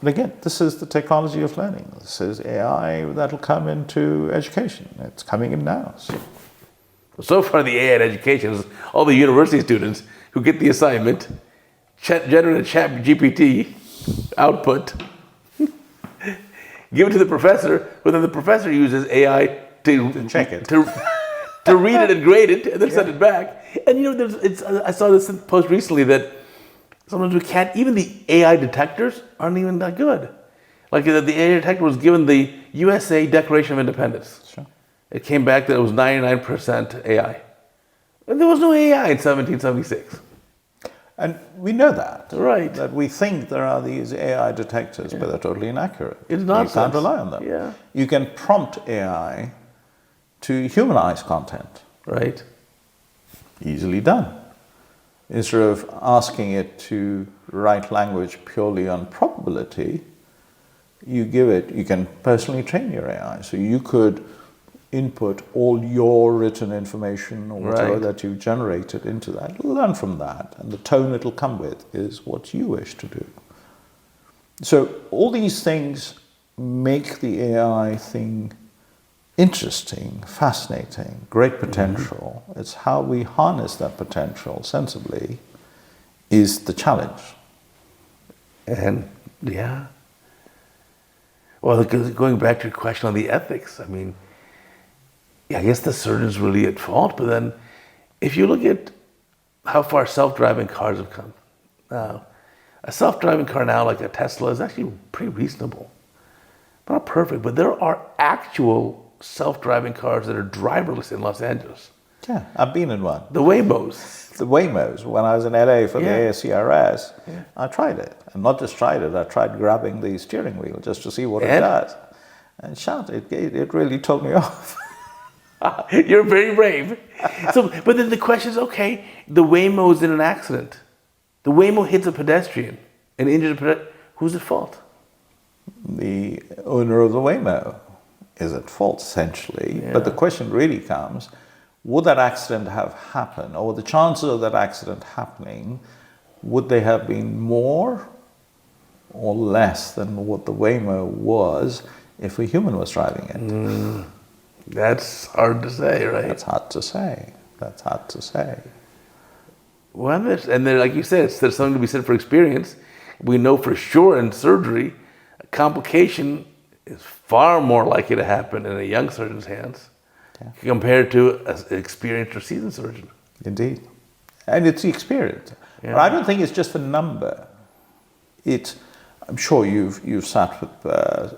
but again, this is the technology of learning. This is AI that'll come into education. It's coming in now. So far, the AI in education is all the university students who get the assignment, generate a chat GPT output, give it to the professor, but then the professor uses AI to check it. To read it and grade it, and then send it back. And you know, I saw this post recently that sometimes we can't, even the AI detectors aren't even that good. Like the AI detector was given the USA Declaration of Independence. Sure. It came back that it was 99% AI. And there was no AI in 1776. And we know that. Right. That we think there are these AI detectors, but they're totally inaccurate. It's nonsense. You can't rely on them. Yeah. You can prompt AI to humanize content. Right. Easily done. Instead of asking it to write language purely on probability, you can personally train your AI. So you could input all your written information or whatever that you've generated into that. It'll learn from that, and the tone it'll come with is what you wish to do. So all these things make the AI thing interesting, fascinating, great potential. It's how we harness that potential sensibly is the challenge. And yeah. Well, going back to your question on the ethics, I mean, I guess the surgeon's really at fault, but then if you look at how far self-driving cars have come, now, a self-driving car now, like a Tesla, is actually pretty reasonable. Not perfect, but there are actual self-driving cars that are driverless in Los Angeles. Yeah, I've been in one. The Waymos. The Waymos. When I was in LA for the ASCRS, I tried it. And not just tried it, I tried grabbing the steering wheel just to see what it does. And it really told me off. You're very brave. But then the question is, okay, the Waymo's in an accident. The Waymo hits a pedestrian and injures a pedestrian. Who's at fault? The owner of the Waymo is at fault, essentially. Yeah. But the question really comes, would that accident have happened, or the chances of that accident happening, would they have been more or less than what the Waymo was if a human was driving it? That's hard to say, right? That's hard to say. That's hard to say. Well, and then, like you said, there's something to be said for experience. We know for sure in surgery, a complication is far more likely to happen in a young surgeon's hands compared to an experienced or seasoned surgeon. Indeed. And it's the experience. Yeah. But I don't think it's just a number. I'm sure you've sat with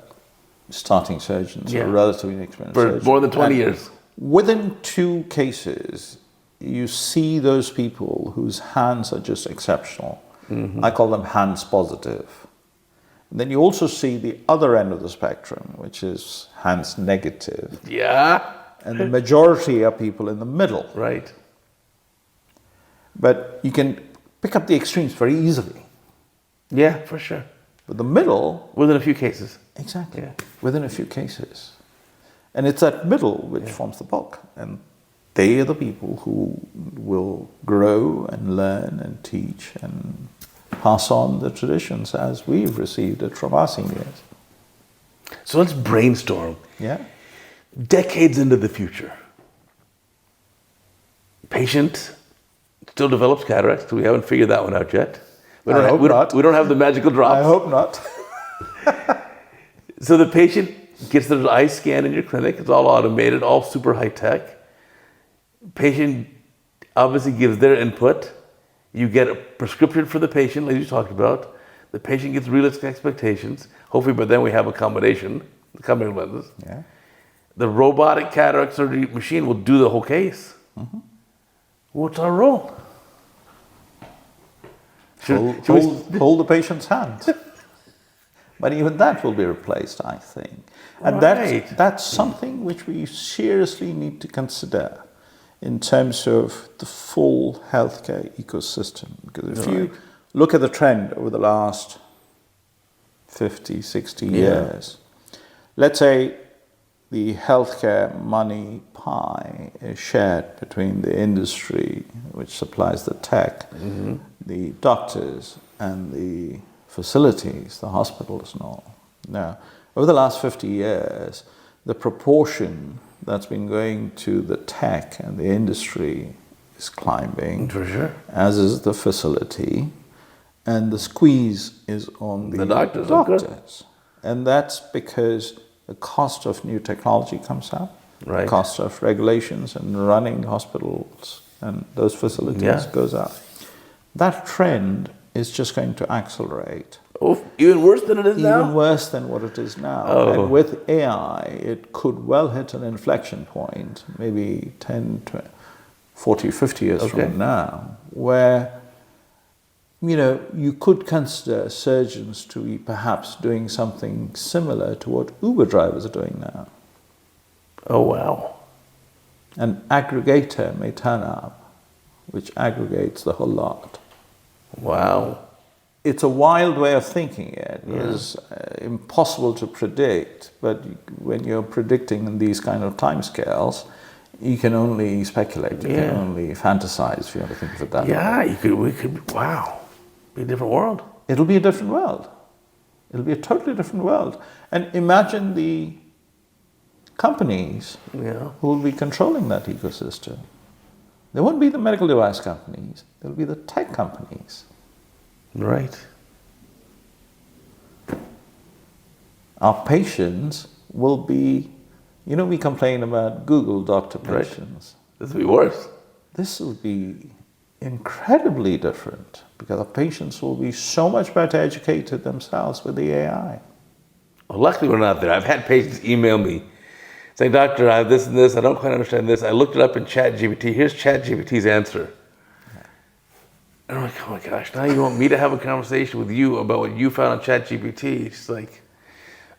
starting surgeons or relatively inexperienced surgeons. For more than 20 years. Within 2 cases, you see those people whose hands are just exceptional. Mm-hmm. I call them hands positive. And then you also see the other end of the spectrum, which is hands negative. Yeah. And the majority are people in the middle. Right. But you can pick up the extremes very easily. Yeah, for sure. But the middle... Within a few cases. Exactly. Yeah. Within a few cases. And it's that middle which forms the bulk. And they are the people who will grow and learn and teach and pass on the traditions as we've received it from our seniors. So let's brainstorm. Yeah. Decades into the future. Patient still develops cataracts, so we haven't figured that one out yet. We don't have the magical drops. I hope not. So the patient gets their eye scan in your clinic. It's all automated, all super high tech. Patient obviously gives their input. You get a prescription for the patient, like you talked about. The patient gets realistic expectations. Hopefully by then we have accommodation, the coming lenses. Yeah. The robotic cataract surgery machine will do the whole case. Mm-hmm. What's our role? Hold the patient's hand. But even that will be replaced, I think. And that's something which we seriously need to consider in terms of the full healthcare ecosystem. Because if you look at the trend over the last 50, 60 years, let's say the healthcare money pie is shared between the industry, which supplies the tech, the doctors, and the facilities, the hospitals and all. Now, over the last 50 years, the proportion that's been going to the tech and the industry is climbing, for sure, as is the facility, and the squeeze is on the doctors. And that's because the cost of new technology comes up, the cost of regulations and running hospitals and those facilities goes up. That trend is just going to accelerate. Oh, even worse than it is now? Even worse than what it is now. Oh. And with AI, it could well hit an inflection point, maybe 10, 20, 40, 50 years from now, where, you could consider surgeons to be perhaps doing something similar to what Uber drivers are doing now. Oh, wow. An aggregator may turn up, which aggregates the whole lot. Wow. It's a wild way of thinking it. It's impossible to predict, but when you're predicting in these kind of timescales, you can only speculate, you can only fantasize if you ever think of it that way. Yeah, we could, wow, be a different world. It'll be a different world. It'll be a totally different world. And imagine the companies who will be controlling that ecosystem. They won't be the medical device companies, they'll be the tech companies. Right. Our patients will be, we complain about Google doctor patients. Right. This will be worse. This will be incredibly different because our patients will be so much better educated themselves with the AI. Well, luckily we're not there. I've had patients email me saying, "Doctor, I have this and this. I don't quite understand this. I looked it up in ChatGPT. Here's ChatGPT's answer." And I'm like, "Oh my gosh! Now you want me to have a conversation with you about what you found on ChatGPT?" She's like,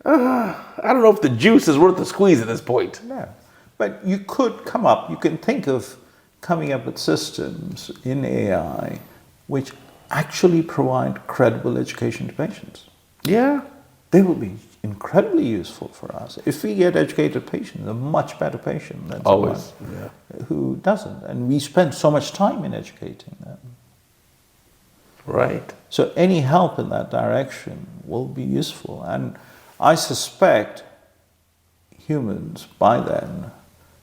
"I don't know if the juice is worth the squeeze at this point." No, but you could come up. You can think of coming up with systems in AI which actually provide credible education to patients. Yeah. They will be incredibly useful for us. If we get educated patients, a much better patient than someone who doesn't. And we spend so much time in educating them. Right. So any help in that direction will be useful. And I suspect humans by then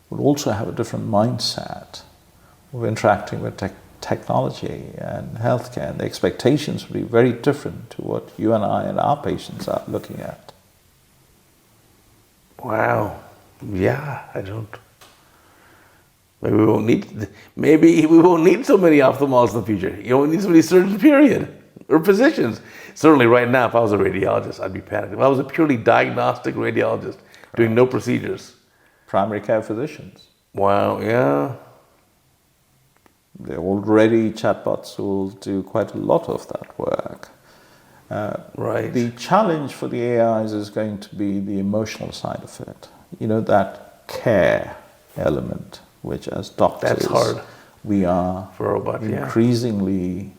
will also have a different mindset of interacting with technology and healthcare, and the expectations will be very different to what you and I and our patients are looking at. Wow. Yeah, I don't. Maybe we won't need so many ophthalmologists in the future. You won't need so many surgeons, period, or physicians. Certainly, right now, if I was a radiologist, I'd be panicking. If I was a purely diagnostic radiologist doing no procedures, primary care physicians. Wow. Yeah. There are already chatbots who will do quite a lot of that work. Right. The challenge for the AIs is going to be the emotional side of it. You know, that care element, which as doctors, that's hard. We are for a robot, increasingly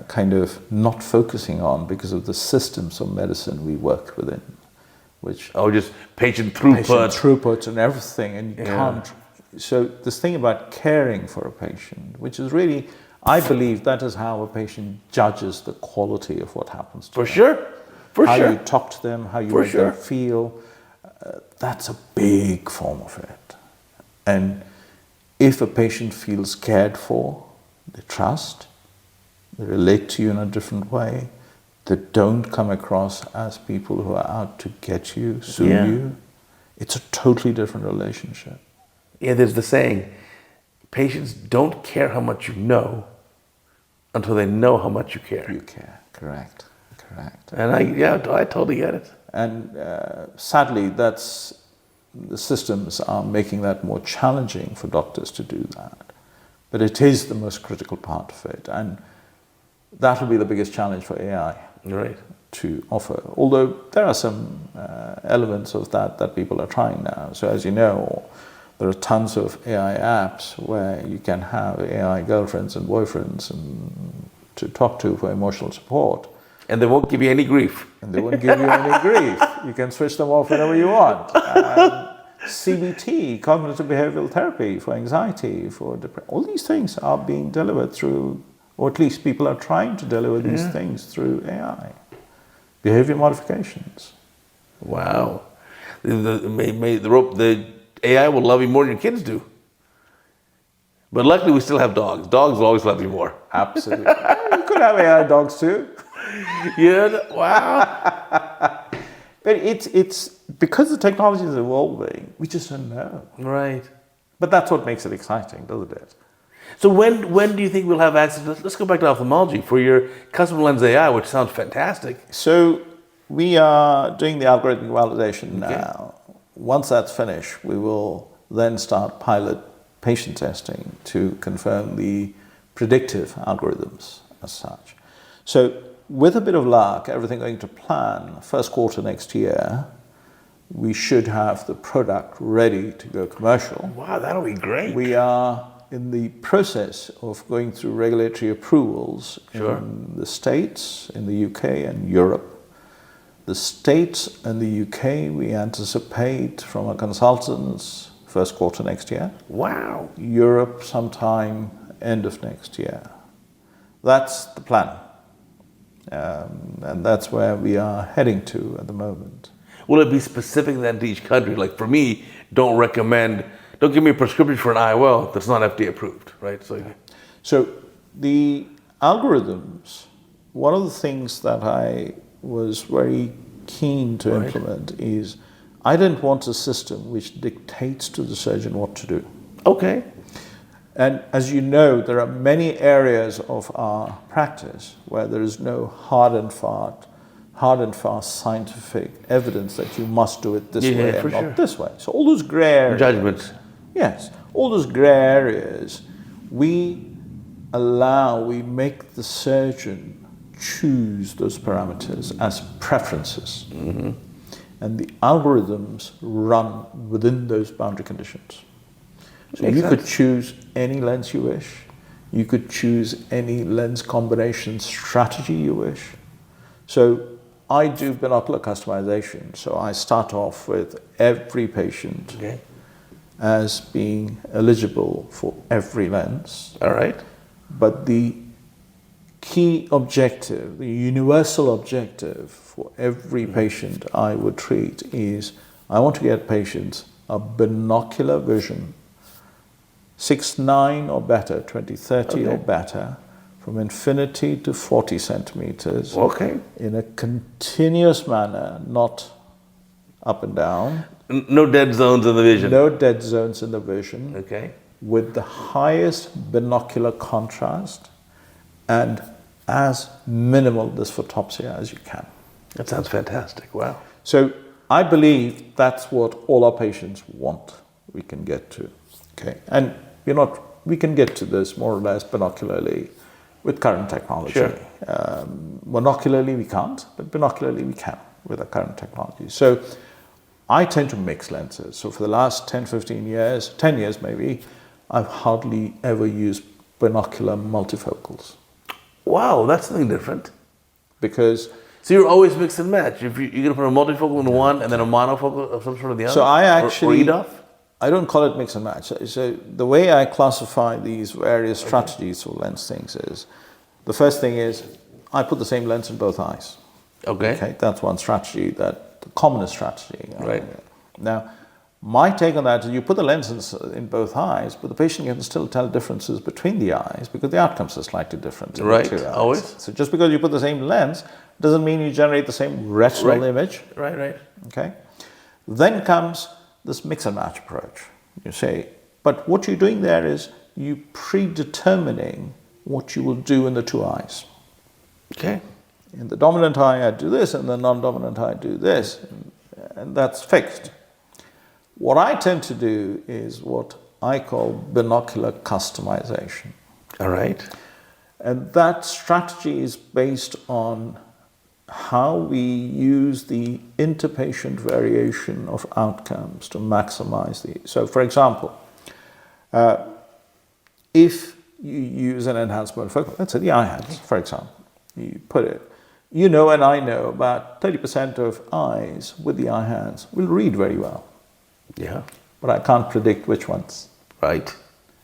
kind of not focusing on because of the systems of medicine we work within. Which just patient throughput and everything, and you can't. So this thing about caring for a patient, which is really, I believe that is how a patient judges the quality of what happens to them. How you talk to them, how you make them feel, that's a big form of it. And if a patient feels cared for, they trust, they relate to you in a different way, they don't come across as people who are out to get you, sue you, it's a totally different relationship. Yeah, there's the saying, patients don't care how much you know until they know how much you care. You care, correct. And I totally get it. And sadly, the systems are making that more challenging for doctors to do that. But it is the most critical part of it. And that will be the biggest challenge for AI to offer. Although there are some elements of that people are trying now. So as you know, there are tons of AI apps where you can have AI girlfriends and boyfriends and to talk to for emotional support. And they won't give you any grief. You can switch them off whenever you want. CBT, cognitive behavioral therapy for anxiety, for depression, all these things are being delivered through, or at least people are trying to deliver these things through AI. Behavior modifications. Wow. The AI will love you more than your kids do. But luckily we still have dogs. Dogs will always love you more. Absolutely. You could have AI dogs too. Wow. But it's because the technology is evolving, we just don't know. Right. But that's what makes it exciting, doesn't it? So when do you think we'll have access? Let's go back to ophthalmology for your custom lens AI, which sounds fantastic. So we are doing the algorithmic validation now. Once that's finished, we will then start pilot patient testing to confirm the predictive algorithms as such. So with a bit of luck, everything going to plan, first quarter next year, we should have the product ready to go commercial. Wow, that'll be great. We are in the process of going through regulatory approvals in the States, in the UK and Europe. The States and the UK, we anticipate from our consultants first quarter next year. Wow. Europe sometime end of next year. That's the plan. And that's where we are heading to at the moment. Will it be specific then to each country? Like for me, don't give me a prescription for an IOL that's not FDA approved, right? So the algorithms, one of the things that I was very keen to implement is I didn't want a system which dictates to the surgeon what to do. Okay. And as you know, there are many areas of our practice where there is no hard and fast hard and fast scientific evidence that you must do it this way and not this way. So all those gray areas. Judgments. Yes. All those gray areas, we make the surgeon choose those parameters as preferences. Mm-hmm. And the algorithms run within those boundary conditions. So you could choose any lens you wish. You could choose any lens combination strategy you wish. So I do binocular customization. So I start off with every patient as being eligible for every lens. All right. But the key objective, the universal objective for every patient I would treat is I want to get patients a binocular vision, 6/9 or better, 20/30 or better, from infinity to 40 centimeters in a continuous manner, not up and down. No dead zones in the vision. No dead zones in the vision. Okay. With the highest binocular contrast and as minimal dysphotopsia as you can. That sounds fantastic. Wow. So I believe that's what all our patients want. We can get to. Okay. And we can get to this more or less binocularly with current technology. Sure. Monocularly we can't, but binocularly we can with our current technology. So I tend to mix lenses. So for the last 10, 15 years, 10 years maybe, I've hardly ever used binocular multifocals. Wow, that's something different. Because... So you're always mix and match. If you're going to put a multifocal in one and then a monofocal of some sort of the other? So I actually... Or EDOF? I don't call it mix and match. So the way I classify these various strategies for lens things is, the first thing is, I put the same lens in both eyes. Okay. That's one strategy, the commonest strategy. Right. Now, my take on that is you put the lens in both eyes, but the patient can still tell differences between the eyes because the outcomes are slightly different. Right, always. So just because you put the same lens doesn't mean you generate the same retinal image. Right. Okay. Then comes this mix and match approach. You say, but what you're doing there is you predetermining what you will do in the two eyes. Okay. In the dominant eye, I do this, and the non-dominant eye, I do this, and that's fixed. What I tend to do is what I call binocular customization. All right. And that strategy is based on how we use the interpatient variation of outcomes to maximize the... So, for example, if you use an enhanced monofocal, let's say the eye hands, for example, you put it, and I know about 30% of eyes with the eye hands will read very well. Yeah. But I can't predict which ones. Right.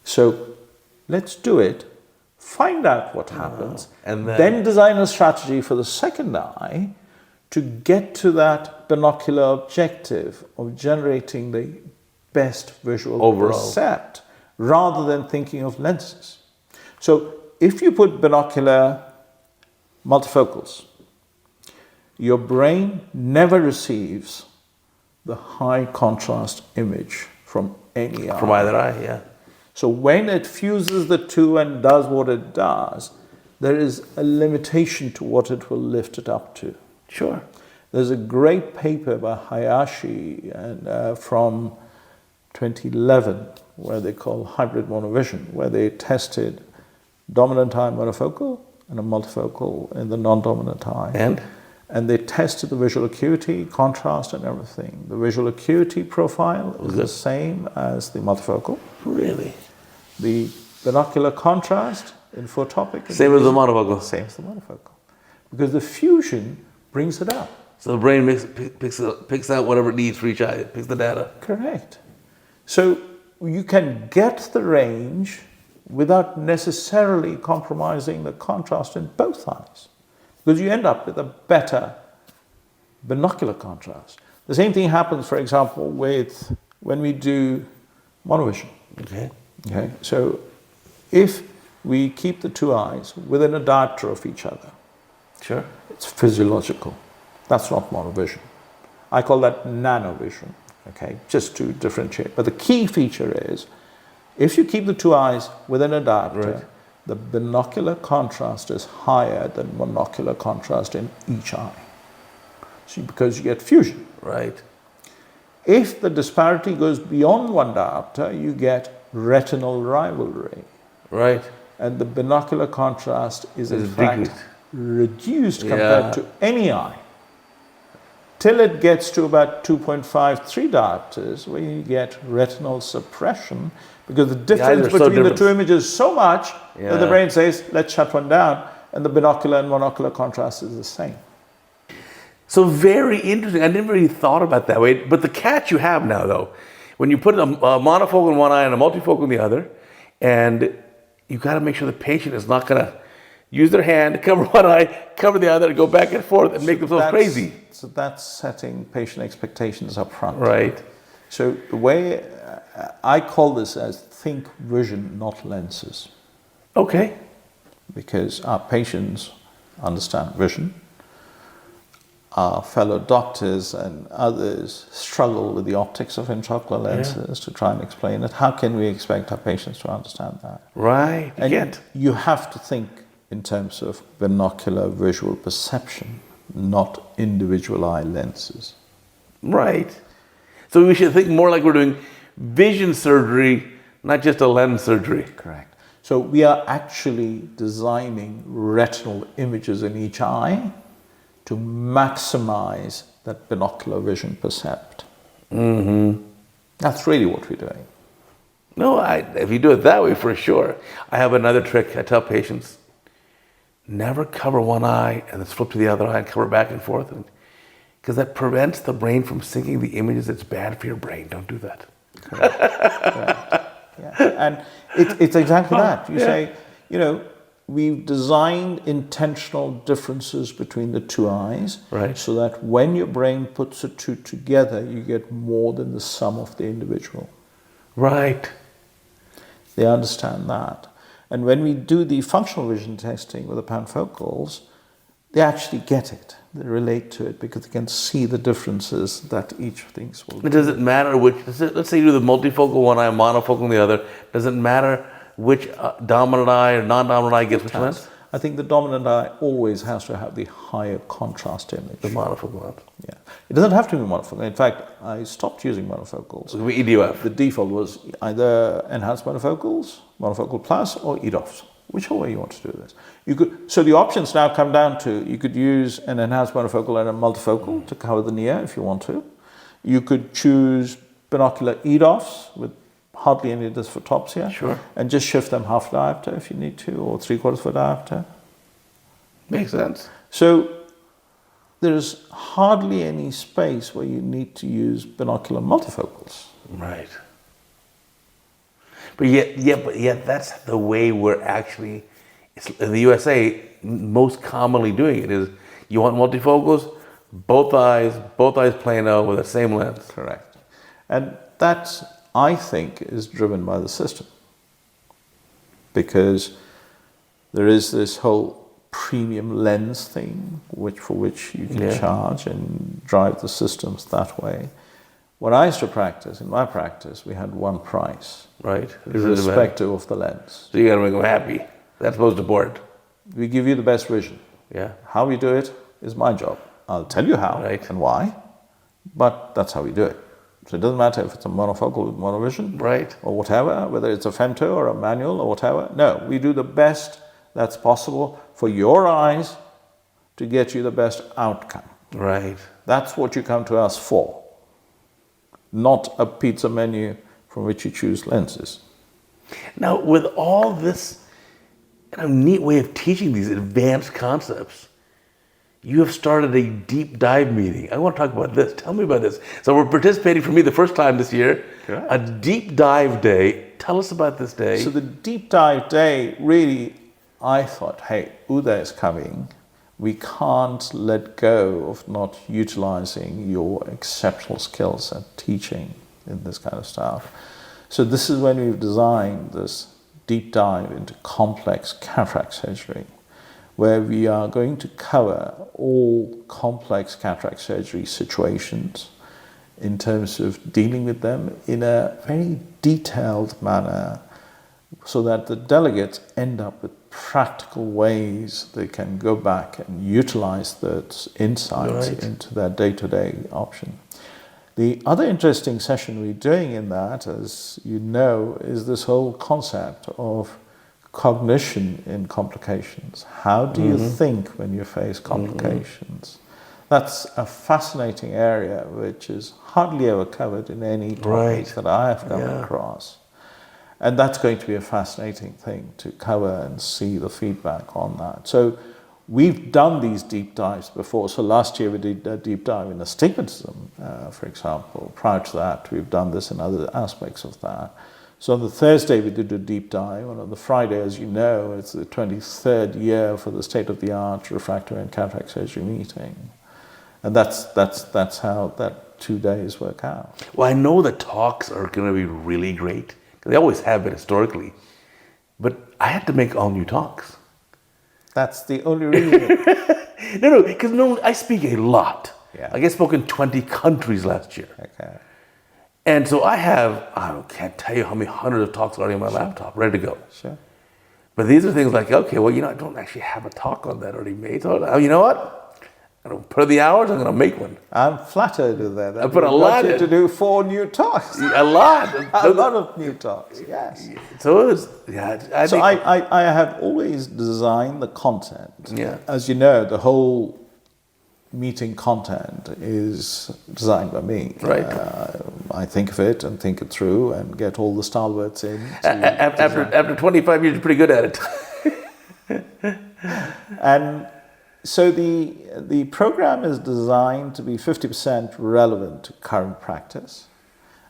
So let's do it, find out what happens, and then design a strategy for the second eye to get to that binocular objective of generating the best visual overall percept rather than thinking of lenses. So if you put binocular multifocals, your brain never receives the high contrast image from any eye. From either eye, yeah. So when it fuses the two and does what it does, there is a limitation to what it will lift it up to. Sure. There's a great paper by Hayashi and from 2011 where they call hybrid monovision, where they tested dominant eye monofocal and a multifocal in the non-dominant eye. And they tested the visual acuity, contrast, and everything. The visual acuity profile is the same as the multifocal. Really? The binocular contrast in photopic. Same as the monofocal. Same as the monofocal. Because the fusion brings it up. So the brain picks out whatever it needs for each eye. It picks the data. Correct. So you can get the range without necessarily compromising the contrast in both eyes. Because you end up with a better binocular contrast. The same thing happens, for example, with when we do monovision. Okay. So if we keep the two eyes within a diopter of each other, sure, it's physiological. That's not monovision. I call that nanovision. Okay, just to differentiate. But the key feature is, if you keep the two eyes within a diopter, the binocular contrast is higher than monocular contrast in each eye. because you get fusion. Right. If the disparity goes beyond 1 diopter, you get retinal rivalry. Right. And the binocular contrast is in fact reduced compared to any eye, till it gets to about 2.5, 3 diopters, where you get retinal suppression, because the difference between the two images is so much that the brain says, let's shut one down, and the binocular and monocular contrast is the same. So very interesting. I never really thought about that way. But the catch you have now, though, when you put a monofocal in one eye and a multifocal in the other, and you got to make sure the patient is not going to use their hand to cover one eye, cover the other, and go back and forth and make themselves crazy. So that's setting patient expectations up front. Right. So the way I call this as think vision, not lenses. Okay. Because our patients understand vision. Our fellow doctors and others struggle with the optics of intraocular lenses to try and explain it. How can we expect our patients to understand that? Right. And you have to think in terms of binocular visual perception, not individual eye lenses. Right. So we should think more like we're doing vision surgery, not just a lens surgery. Correct. So we are actually designing retinal images in each eye to maximize that binocular vision percept. Mm-hmm. That's really what we're doing. No, if you do it that way, for sure. I have another trick. I tell patients, never cover one eye and then flip to the other eye and cover back and forth. Because that prevents the brain from syncing the images. It's bad for your brain. Don't do that. Correct. Correct. Yeah. And it's exactly that. You say, we've designed intentional differences between the two eyes, right, so that when your brain puts the two together, you get more than the sum of the individual. Right. They understand that. And when we do the functional vision testing with the panfocals, they actually get it. They relate to it because they can see the differences that each thinks will do. Does it matter which, let's say you do the multifocal one eye, monofocal in the other, does it matter which dominant eye or non-dominant eye gets which lens? I think the dominant eye always has to have the higher contrast image. The monofocal lens. Yeah. It doesn't have to be monofocal. In fact, I stopped using monofocals. EDOF. The default was either enhanced monofocals, monofocal plus, or EDOFs. Whichever way you want to do this. So the options now come down to, you could use an enhanced monofocal and a multifocal to cover the near if you want to. You could choose binocular EDOFs with hardly any dysphotopsia. Sure. And just shift them half diopter if you need to, or 3/4 of a diopter. Makes sense. So there's hardly any space where you need to use binocular multifocals. Right. But yet that's the way we're actually, in the USA, most commonly doing it is, you want multifocals, both eyes plano with the same lens. Correct. And that, I think, is driven by the system. Because there is this whole premium lens thing, for which you can charge and drive the systems that way. When I used to practice, in my practice, we had one price. Right. Irrespective of the lens. So you got to make them happy. That's most important. We give you the best vision. Yeah. How we do it is my job. I'll tell you how and why, but that's how we do it. So it doesn't matter if it's a monofocal with monovision, right, or whatever, whether it's a femto or a manual or whatever. No, we do the best that's possible for your eyes to get you the best outcome. Right. That's what you come to us for. Not a pizza menu from which you choose lenses. Now, with all this kind of neat way of teaching these advanced concepts, you have started a deep dive meeting. I want to talk about this. Tell me about this. So we're participating, for me, the first time this year, a deep dive day. Tell us about this day. So the deep dive day, really, I thought, hey, Uday is coming. We can't let go of not utilizing your exceptional skills at teaching in this kind of stuff. So this is when we've designed this deep dive into complex cataract surgery, where we are going to cover all complex cataract surgery situations in terms of dealing with them in a very detailed manner, so that the delegates end up with practical ways they can go back and utilize those insights into their day-to-day option. The other interesting session we're doing in that, as you know, is this whole concept of cognition in complications. How do you think when you face complications? That's a fascinating area which is hardly ever covered in any topics that I have come across. And that's going to be a fascinating thing to cover and see the feedback on that. So we've done these deep dives before. So last year we did a deep dive in astigmatism, for example. Prior to that, we've done this in other aspects of that. So on the Thursday we did a deep dive, and on the Friday, as you know, it's the 23rd year for the state-of-the-art refractive and cataract surgery meeting. And that's how that 2 days work out. Well, I know the talks are going to be really great. They always have been historically. But I had to make all new talks. That's the only reason. No, because I speak a lot. Yeah. Like I spoke in 20 countries last year. Okay. And so I can't tell you how many hundreds of talks already on my laptop, ready to go. Sure. But these are things like, okay, well, I don't actually have a talk on that already made. So you know what? I'm going to put in the hours, I'm going to make one. I'm flattered with that. I put a lot in. To do 4 new talks. A lot. A lot of new talks, yes. So it was, I have always designed the content. Yeah. As you know, the whole meeting content is designed by me. Right. I think of it and think it through and get all the stalwarts in. After 25 years, you're pretty good at it. And so the program is designed to be 50% relevant to current practice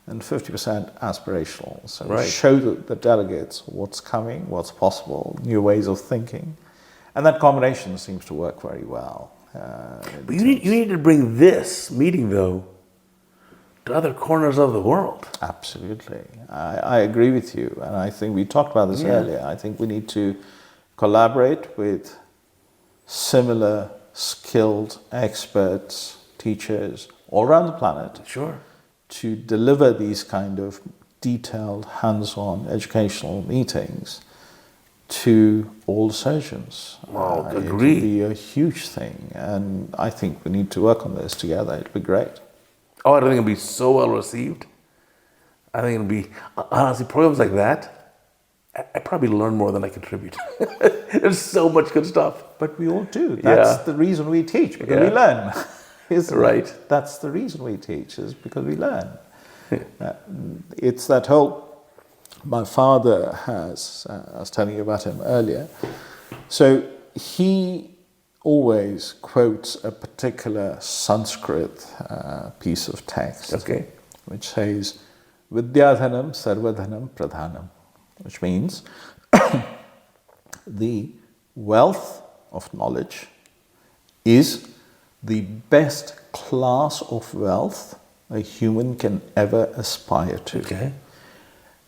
and 50% aspirational. So show the delegates what's coming, what's possible, new ways of thinking. And that combination seems to work very well. But you need to bring this meeting, though, to other corners of the world. Absolutely. I agree with you. And I think we talked about this earlier. I think we need to collaborate with similar skilled experts, teachers all around the planet. Sure. To deliver these kind of detailed, hands-on educational meetings to all surgeons. Wow, It agree. would be a huge thing, and I think we need to work on this together. It'd be great. Oh, I don't think it'll be so well received. I think it'll be, honestly, programs like that, I probably learn more than I contribute. There's so much good stuff. But we all do. That's the reason we teach, because we learn. Right. That's the reason we teach, is because we learn. It's that whole, my father has, I was telling you about him earlier, so he always quotes a particular Sanskrit piece of text, which says, Vidyadhanam sarvadhanam pradhanam, which means the wealth of knowledge is the best class of wealth a human can ever aspire to. Okay.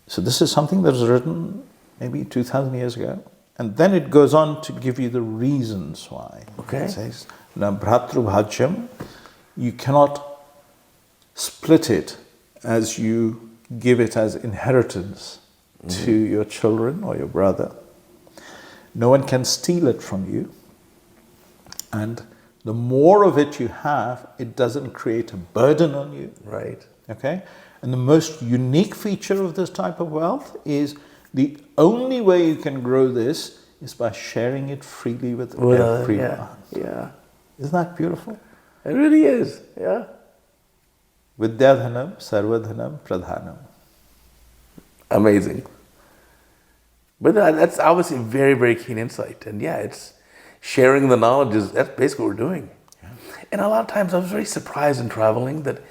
So this is something that was written maybe 2,000 years ago. And then it goes on to give you the reasons why. Okay. It says, Bhratrubhajyam, you cannot split it as you give it as inheritance to your children or your brother. No one can steal it from you. And the more of it you have, it doesn't create a burden on you. Right. Okay? And the most unique feature of this type of wealth is the only way you can grow this is by sharing it freely with everyone. Yeah. Isn't that beautiful? It really is. Yeah. Vidyadhanam sarvadhanam pradhanam. Amazing. But that's obviously a very, very keen insight. And it's sharing the knowledge that's basically what we're doing. Yeah. And a lot of times I was very surprised in traveling that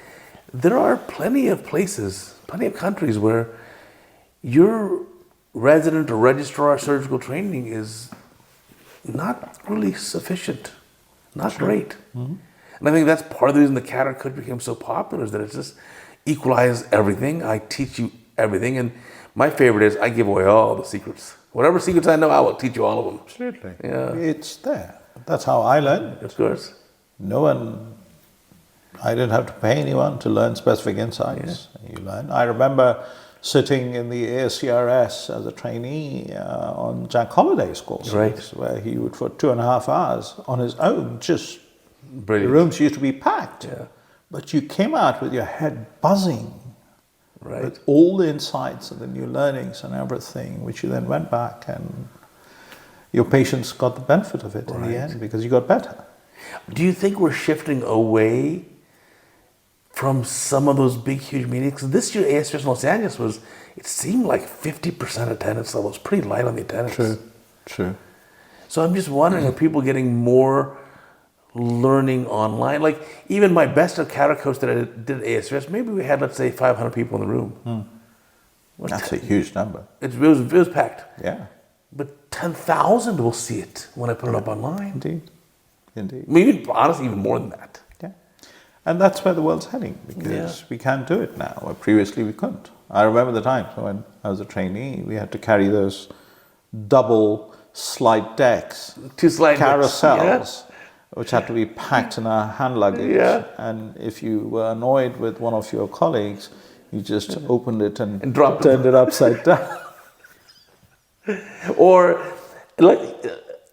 there are plenty of places, plenty of countries where your resident or registrar surgical training is not really sufficient, not great. Mm-hmm. And I think that's part of the reason the CataractCoach became so popular, is that it's just equalize everything. I teach you everything. And my favorite is I give away all the secrets. Whatever secrets I know, I will teach you all of them. Absolutely. Yeah. It's there. That's how I learned. Of course. I didn't have to pay anyone to learn specific insights. Yeah. You learn. I remember sitting in the ASCRS as a trainee on Jack Holliday's courses, right, where he would, for 2.5 hours on his own, just brilliant. The rooms used to be packed, yeah. But you came out with your head buzzing, right, with all the insights and the new learnings and everything, which you then went back and your patients got the benefit of it in the end because you got better. Do you think we're shifting away from some of those big, huge meetings? This year, ASCRS in Los Angeles it seemed like 50% attendance level. It was pretty light on the attendance. True. So I'm just wondering, are people getting more learning online? Like, even my best of CataractCoach that I did at ASCRS, maybe we had, let's say, 500 people in the room. That's a huge number. It was packed. Yeah. But 10,000 will see it when I put it up online. Indeed. Maybe, honestly, even more than that. Yeah. And that's where the world's heading, because we can do it now, where previously we couldn't. I remember the times when I was a trainee, we had to carry those double slide decks, 2 slide carousels, which had to be packed in our hand luggage. Yeah. And if you were annoyed with one of your colleagues, you just opened it and turned it upside down. Or, like,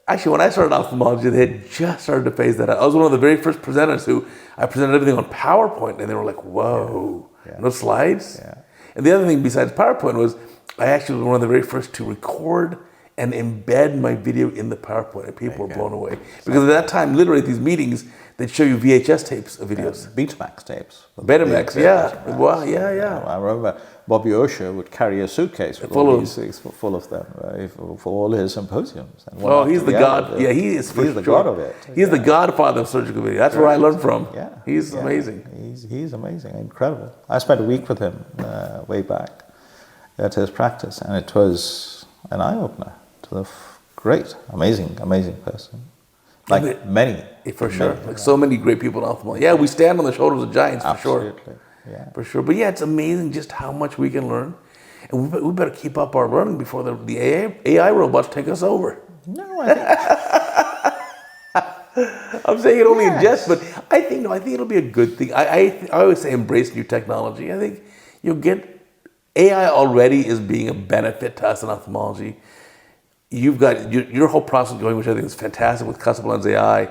actually, when I started ophthalmology, they had just started to phase that out. I was one of the very first presenters who I presented everything on PowerPoint, and they were like, whoa, no slides? Yeah. And the other thing besides PowerPoint was I actually was one of the very first to record and embed my video in the PowerPoint, and people were blown away. Because at that time, literally at these meetings, they'd show you VHS tapes of videos. Betamax tapes. Betamax, yeah. Wow, yeah. I remember Bobby Osher would carry a suitcase with all these things full of them for all his symposiums. And he's the god. Yeah, he is. He's the god of it. He's the godfather of surgical video. That's where I learned from. Yeah, he's amazing. He's amazing, incredible. I spent a week with him way back at his practice, and it was an eye opener to the great, amazing person. Like many. For sure. Like so many great people in ophthalmology. Yeah, we stand on the shoulders of giants, for sure. Absolutely. Yeah. For sure. But yeah, it's amazing just how much we can learn. And we better keep up our learning before the AI robots take us over. No, I think... I'm saying it only in jest, but I think it'll be a good thing. I always say embrace new technology. I think you'll get... AI already is being a benefit to us in ophthalmology. You've got your whole process going, which I think is fantastic with custom lens AI.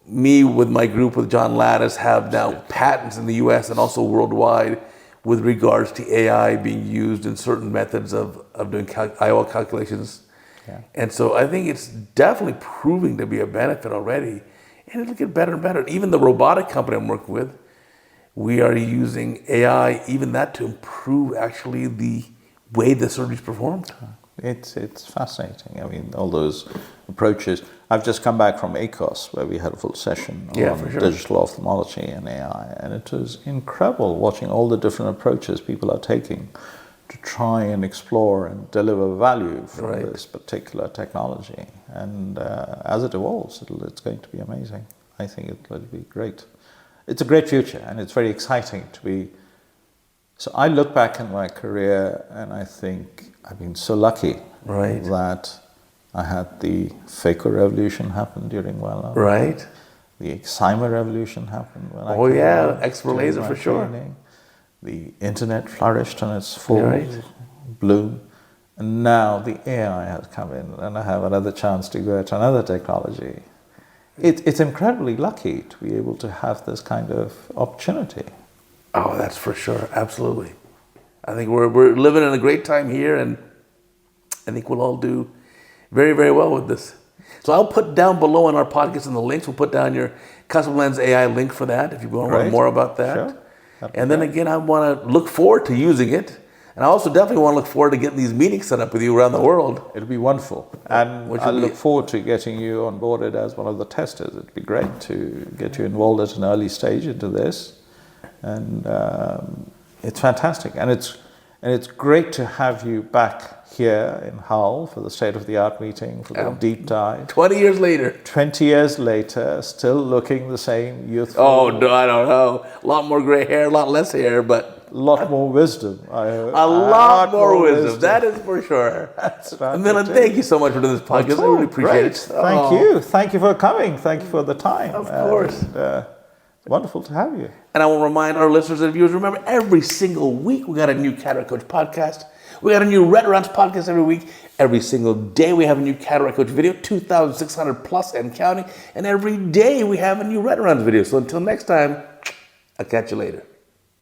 Me with my group with John Lattis have now patents in the US and also worldwide with regards to AI being used in certain methods of doing IOL calculations. Yeah. And so I think it's definitely proving to be a benefit already. And it'll get better and better. Even the robotic company I'm working with, we are using AI, even that, to improve actually the way the surgery is performed. It's fascinating. I mean, all those approaches. I've just come back from ACOS, where we had a full session on digital ophthalmology and AI, and it was incredible watching all the different approaches people are taking to try and explore and deliver value from this particular technology. And as it evolves, it's going to be amazing. I think it will be great. It's a great future, and it's very exciting to be. So I look back in my career, and I think I've been so lucky that I had the phaco revolution happen during Wellness. Right. The excimer revolution happened when I X-ray laser for sure. The internet flourished on its full bloom. And now the AI has come in, and I have another chance to go to another technology. It's incredibly lucky to be able to have this kind of opportunity. Oh, that's for sure. Absolutely. I think we're living in a great time here, and I think we'll all do very, very well with this. So I'll put down below on our podcast in the links, we'll put down your Custom Lens AI link for that if you want to learn more about that. Sure. And then again, I want to look forward to using it. And I also definitely want to look forward to getting these meetings set up with you around the world. It'll be wonderful. And I look forward to getting you on boarded as one of the testers. It'd be great to get you involved at an early stage into this. And it's fantastic. And it's great to have you back here in Hull for the state-of-the-art meeting, for the deep dive. 20 years later. 20 years later, still looking the same youthful. Oh, no, I don't know. A lot more gray hair, a lot less hair, but... A lot more wisdom. A lot more wisdom. That is for sure. Milind, thank you so much for doing this podcast. I really appreciate it. Thank you. Thank you for coming. Thank you for the time. Of course. Wonderful to have you. And I will remind our listeners and viewers, remember, every single week we got a new Cataract Coach podcast. We got a new Red Rounds podcast every week. Every single day we have a new Cataract Coach video, 2,600 plus and counting. And every day we have a new Red Rounds video. So until next time, I'll catch you later.